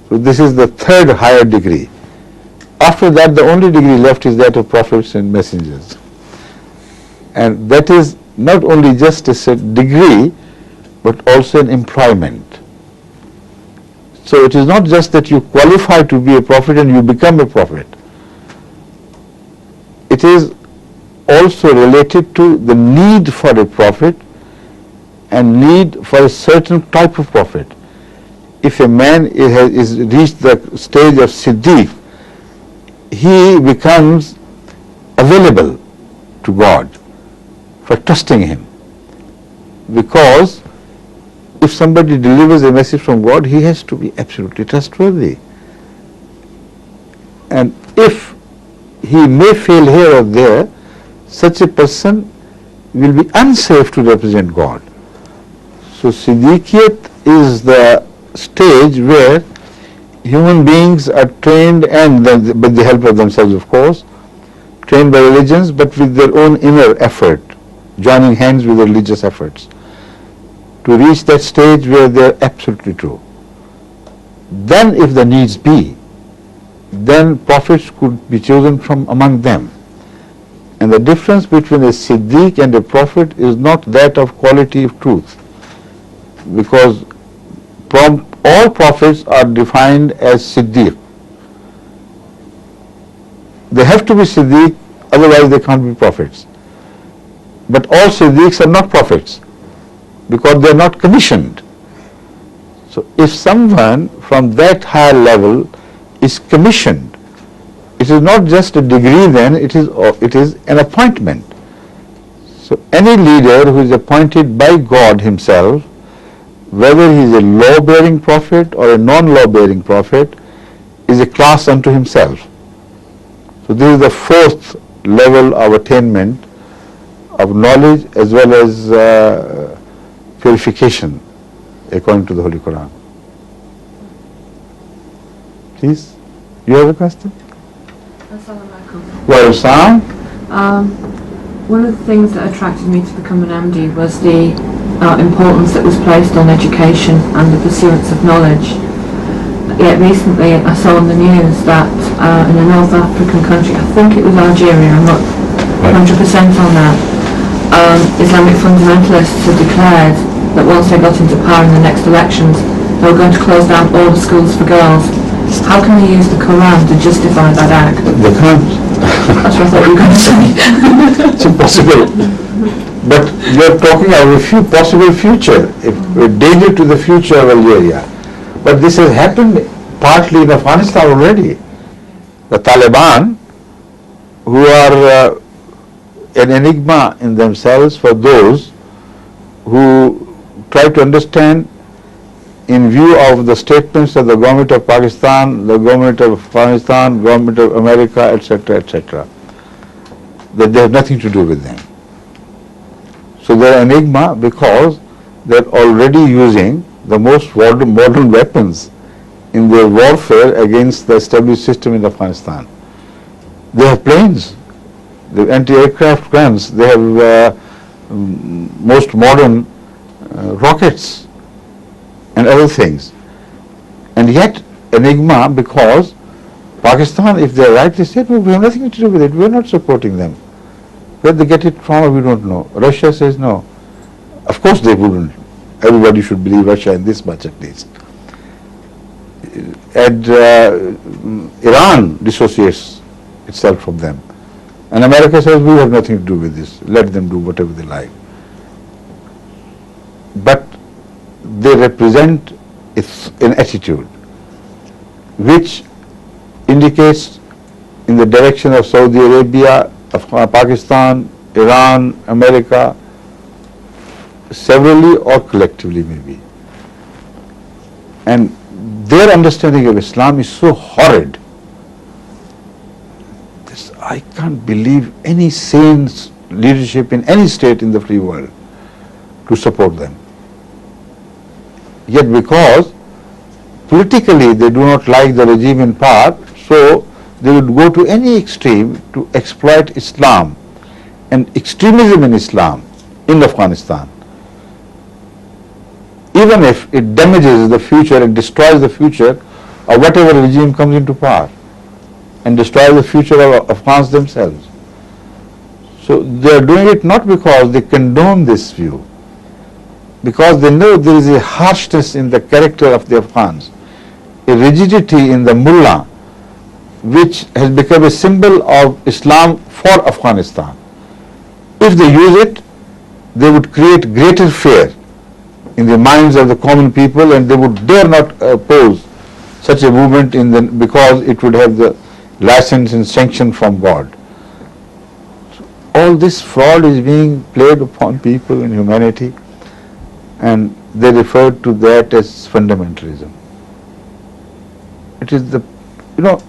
So this is the third higher degree. After that, the only degree left is that of prophets and messengers. And that is not only just a degree, but also an employment. So it is not just that you qualify to be a prophet and you become a prophet. It is also related to the need for a prophet and need for a certain type of prophet. If a man is reached the stage of Siddiq, he becomes available to God for trusting Him. Because if somebody delivers a message from God, he has to be absolutely trustworthy. And if he may fail here or there, such a person will be unsafe to represent God. So Siddiqiyat is the stage where human beings are trained, and with the help of themselves of course, trained by religions, but with their own inner effort, joining hands with religious efforts, to reach that stage where they are absolutely true. Then if the needs be, then prophets could be chosen from among them. And the difference between a Siddiq and a prophet is not that of quality of truth, because all prophets are defined as Siddiq. They have to be Siddiq, otherwise they can't be prophets. But all Siddiqs are not prophets, because they are not commissioned. So if someone from that higher level is commissioned, it is not just a degree then, it is an appointment. So any leader who is appointed by God Himself, whether he is a law-bearing prophet or a non-law-bearing prophet, is a class unto himself. So this is the fourth level of attainment of knowledge as well as purification, according to the Holy Quran. Please, you have a question? Well, Sam? One of the things that attracted me to become an MD was the importance that was placed on education and the pursuance of knowledge. Yet recently I saw on the news that in a North African country, I think it was Algeria, I'm not 100% on that, Islamic fundamentalists have declared that once they got into power in the next elections, they were going to close down all the schools for girls. How can they use the Quran to justify that act? They can't. That's what I thought you were going to say. It's impossible. But you're talking of a possible future, a danger to the future of Algeria. But this has happened partly in Afghanistan already. The Taliban, who are an enigma in themselves for those who try to understand in view of the statements of the government of Pakistan, the government of Afghanistan, government of America, etc., that they have nothing to do with them. So they are an enigma because they are already using the most modern weapons in their warfare against the established system in Afghanistan. They have planes, they have anti-aircraft guns, they have most modern rockets and other things. And yet enigma because Pakistan, if they are right, they say, no, we have nothing to do with it, we are not supporting them. Where they get it from, we don't know. Russia says no. Of course they wouldn't. Everybody should believe Russia in this much at least. And Iran dissociates itself from them. And America says, we have nothing to do with this. Let them do whatever they like. But they represent an attitude which indicates in the direction of Saudi Arabia, of Pakistan, Iran, America, severally or collectively maybe. And their understanding of Islam is so horrid. I can't believe any sane leadership in any state in the free world to support them. Yet because politically they do not like the regime in power, so they would go to any extreme to exploit Islam and extremism in Islam in Afghanistan. Even if it damages the future and destroys the future of whatever regime comes into power and destroys the future of Afghans themselves. So they are doing it not because they condone this view, because they know there is a harshness in the character of the Afghans, a rigidity in the mullah, which has become a symbol of Islam for Afghanistan. If they use it, they would create greater fear in the minds of the common people, and they would dare not oppose such a movement because it would have the license and sanction from God. So all this fraud is being played upon people in humanity, and they refer to that as fundamentalism. It is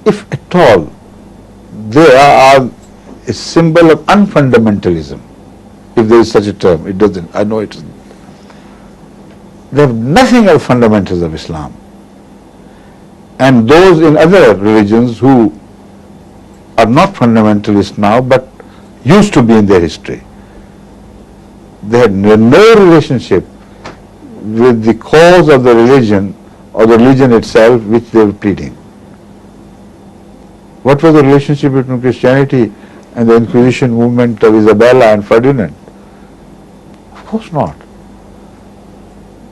if at all they are a symbol of unfundamentalism, if there is such a term. It doesn't, I know it isn't. They have nothing of fundamentals of Islam. And those in other religions who are not fundamentalists now but used to be in their history, they had no relationship with the cause of the religion or the religion itself which they were pleading. What was the relationship between Christianity and the Inquisition movement of Isabella and Ferdinand? Of course not.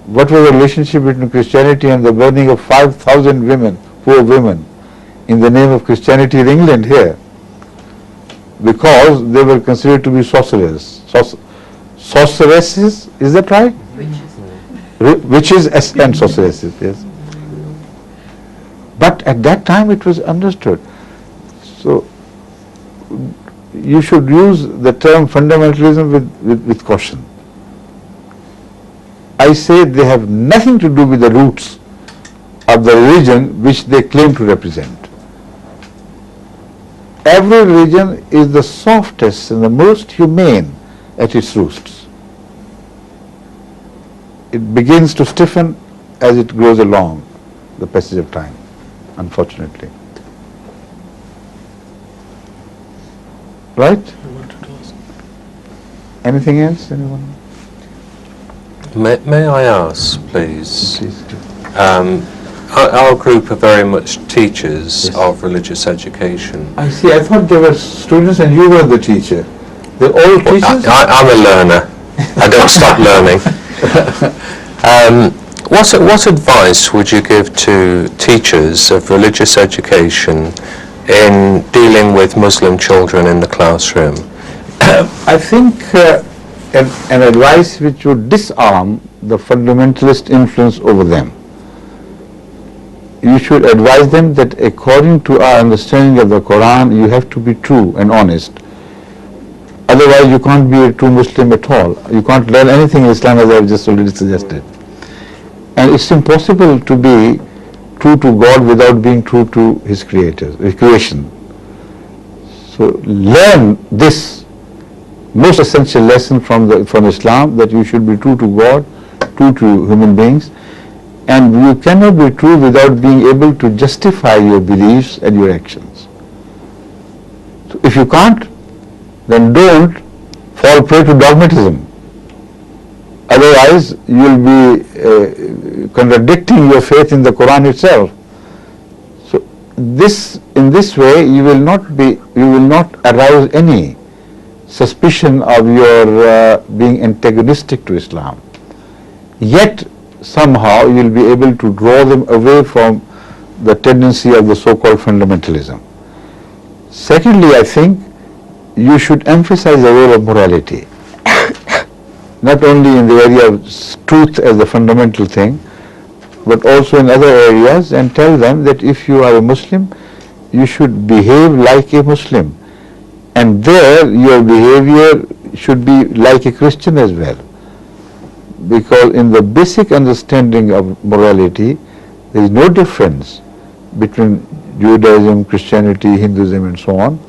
What was the relationship between Christianity and the burning of 5,000 women, poor women, in the name of Christianity in England here? Because they were considered to be sorcerers. Sorceresses, is that right? Witches and sorceresses, yes. But at that time it was understood. So you should use the term fundamentalism with caution. I say they have nothing to do with the roots of the religion which they claim to represent. Every religion is the softest and the most humane at its roots. It begins to stiffen as it goes along the passage of time, unfortunately. Right? Anything else? Anyone? May I ask, please? Please do. Our group are very much teachers of religious education. I see. I thought they were students and you were the teacher. They're all teachers? I'm a learner. I don't stop learning. What advice would you give to teachers of religious education in dealing with Muslim children in the classroom? I think an advice which would disarm the fundamentalist influence over them. You should advise them that according to our understanding of the Quran, you have to be true and honest. Otherwise, you can't be a true Muslim at all. You can't learn anything in Islam, as I have just already suggested. And it's impossible to be true to God without being true to His creation. So learn this most essential lesson from Islam, that you should be true to God, true to human beings, and you cannot be true without being able to justify your beliefs and your actions. So if you can't, then don't fall prey to dogmatism. Otherwise, you will be contradicting your faith in the Quran itself. So in this way, you will not arouse any suspicion of your being antagonistic to Islam. Yet somehow you will be able to draw them away from the tendency of the so-called fundamentalism. Secondly, I think you should emphasize the role of morality, not only in the area of truth as the fundamental thing, but also in other areas, and tell them that if you are a Muslim, you should behave like a Muslim, and there your behavior should be like a Christian as well, because in the basic understanding of morality there is no difference between Judaism, Christianity, Hinduism and so on.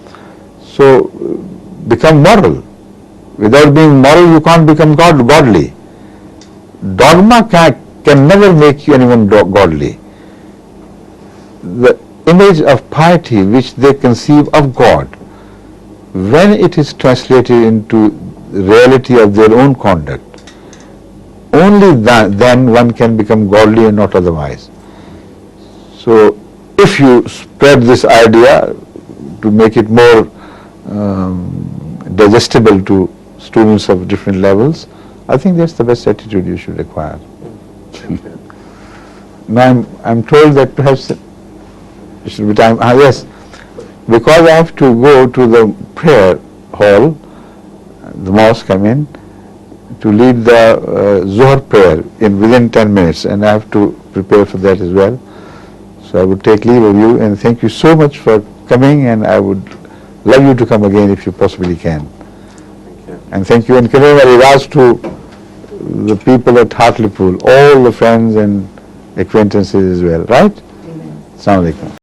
So become moral. Without being moral you can't become godly. Dogma can never make you anyone godly. The image of piety which they conceive of God, when it is translated into the reality of their own conduct, only then one can become godly and not otherwise. So if you spread this idea to make it more digestible to students of different levels, I think that's the best attitude you should acquire. Now I'm told that perhaps it should be time. Yes, because I have to go to the prayer hall, the mosque I mean, to lead the Zuhr prayer within 10 minutes, and I have to prepare for that as well. So I would take leave of you and thank you so much for coming, and I would love you to come again if you possibly can. Thank you. And thank you, and convey my regards to the people at Hartlepool, all the friends and acquaintances as well, right? Assalamu alaikum.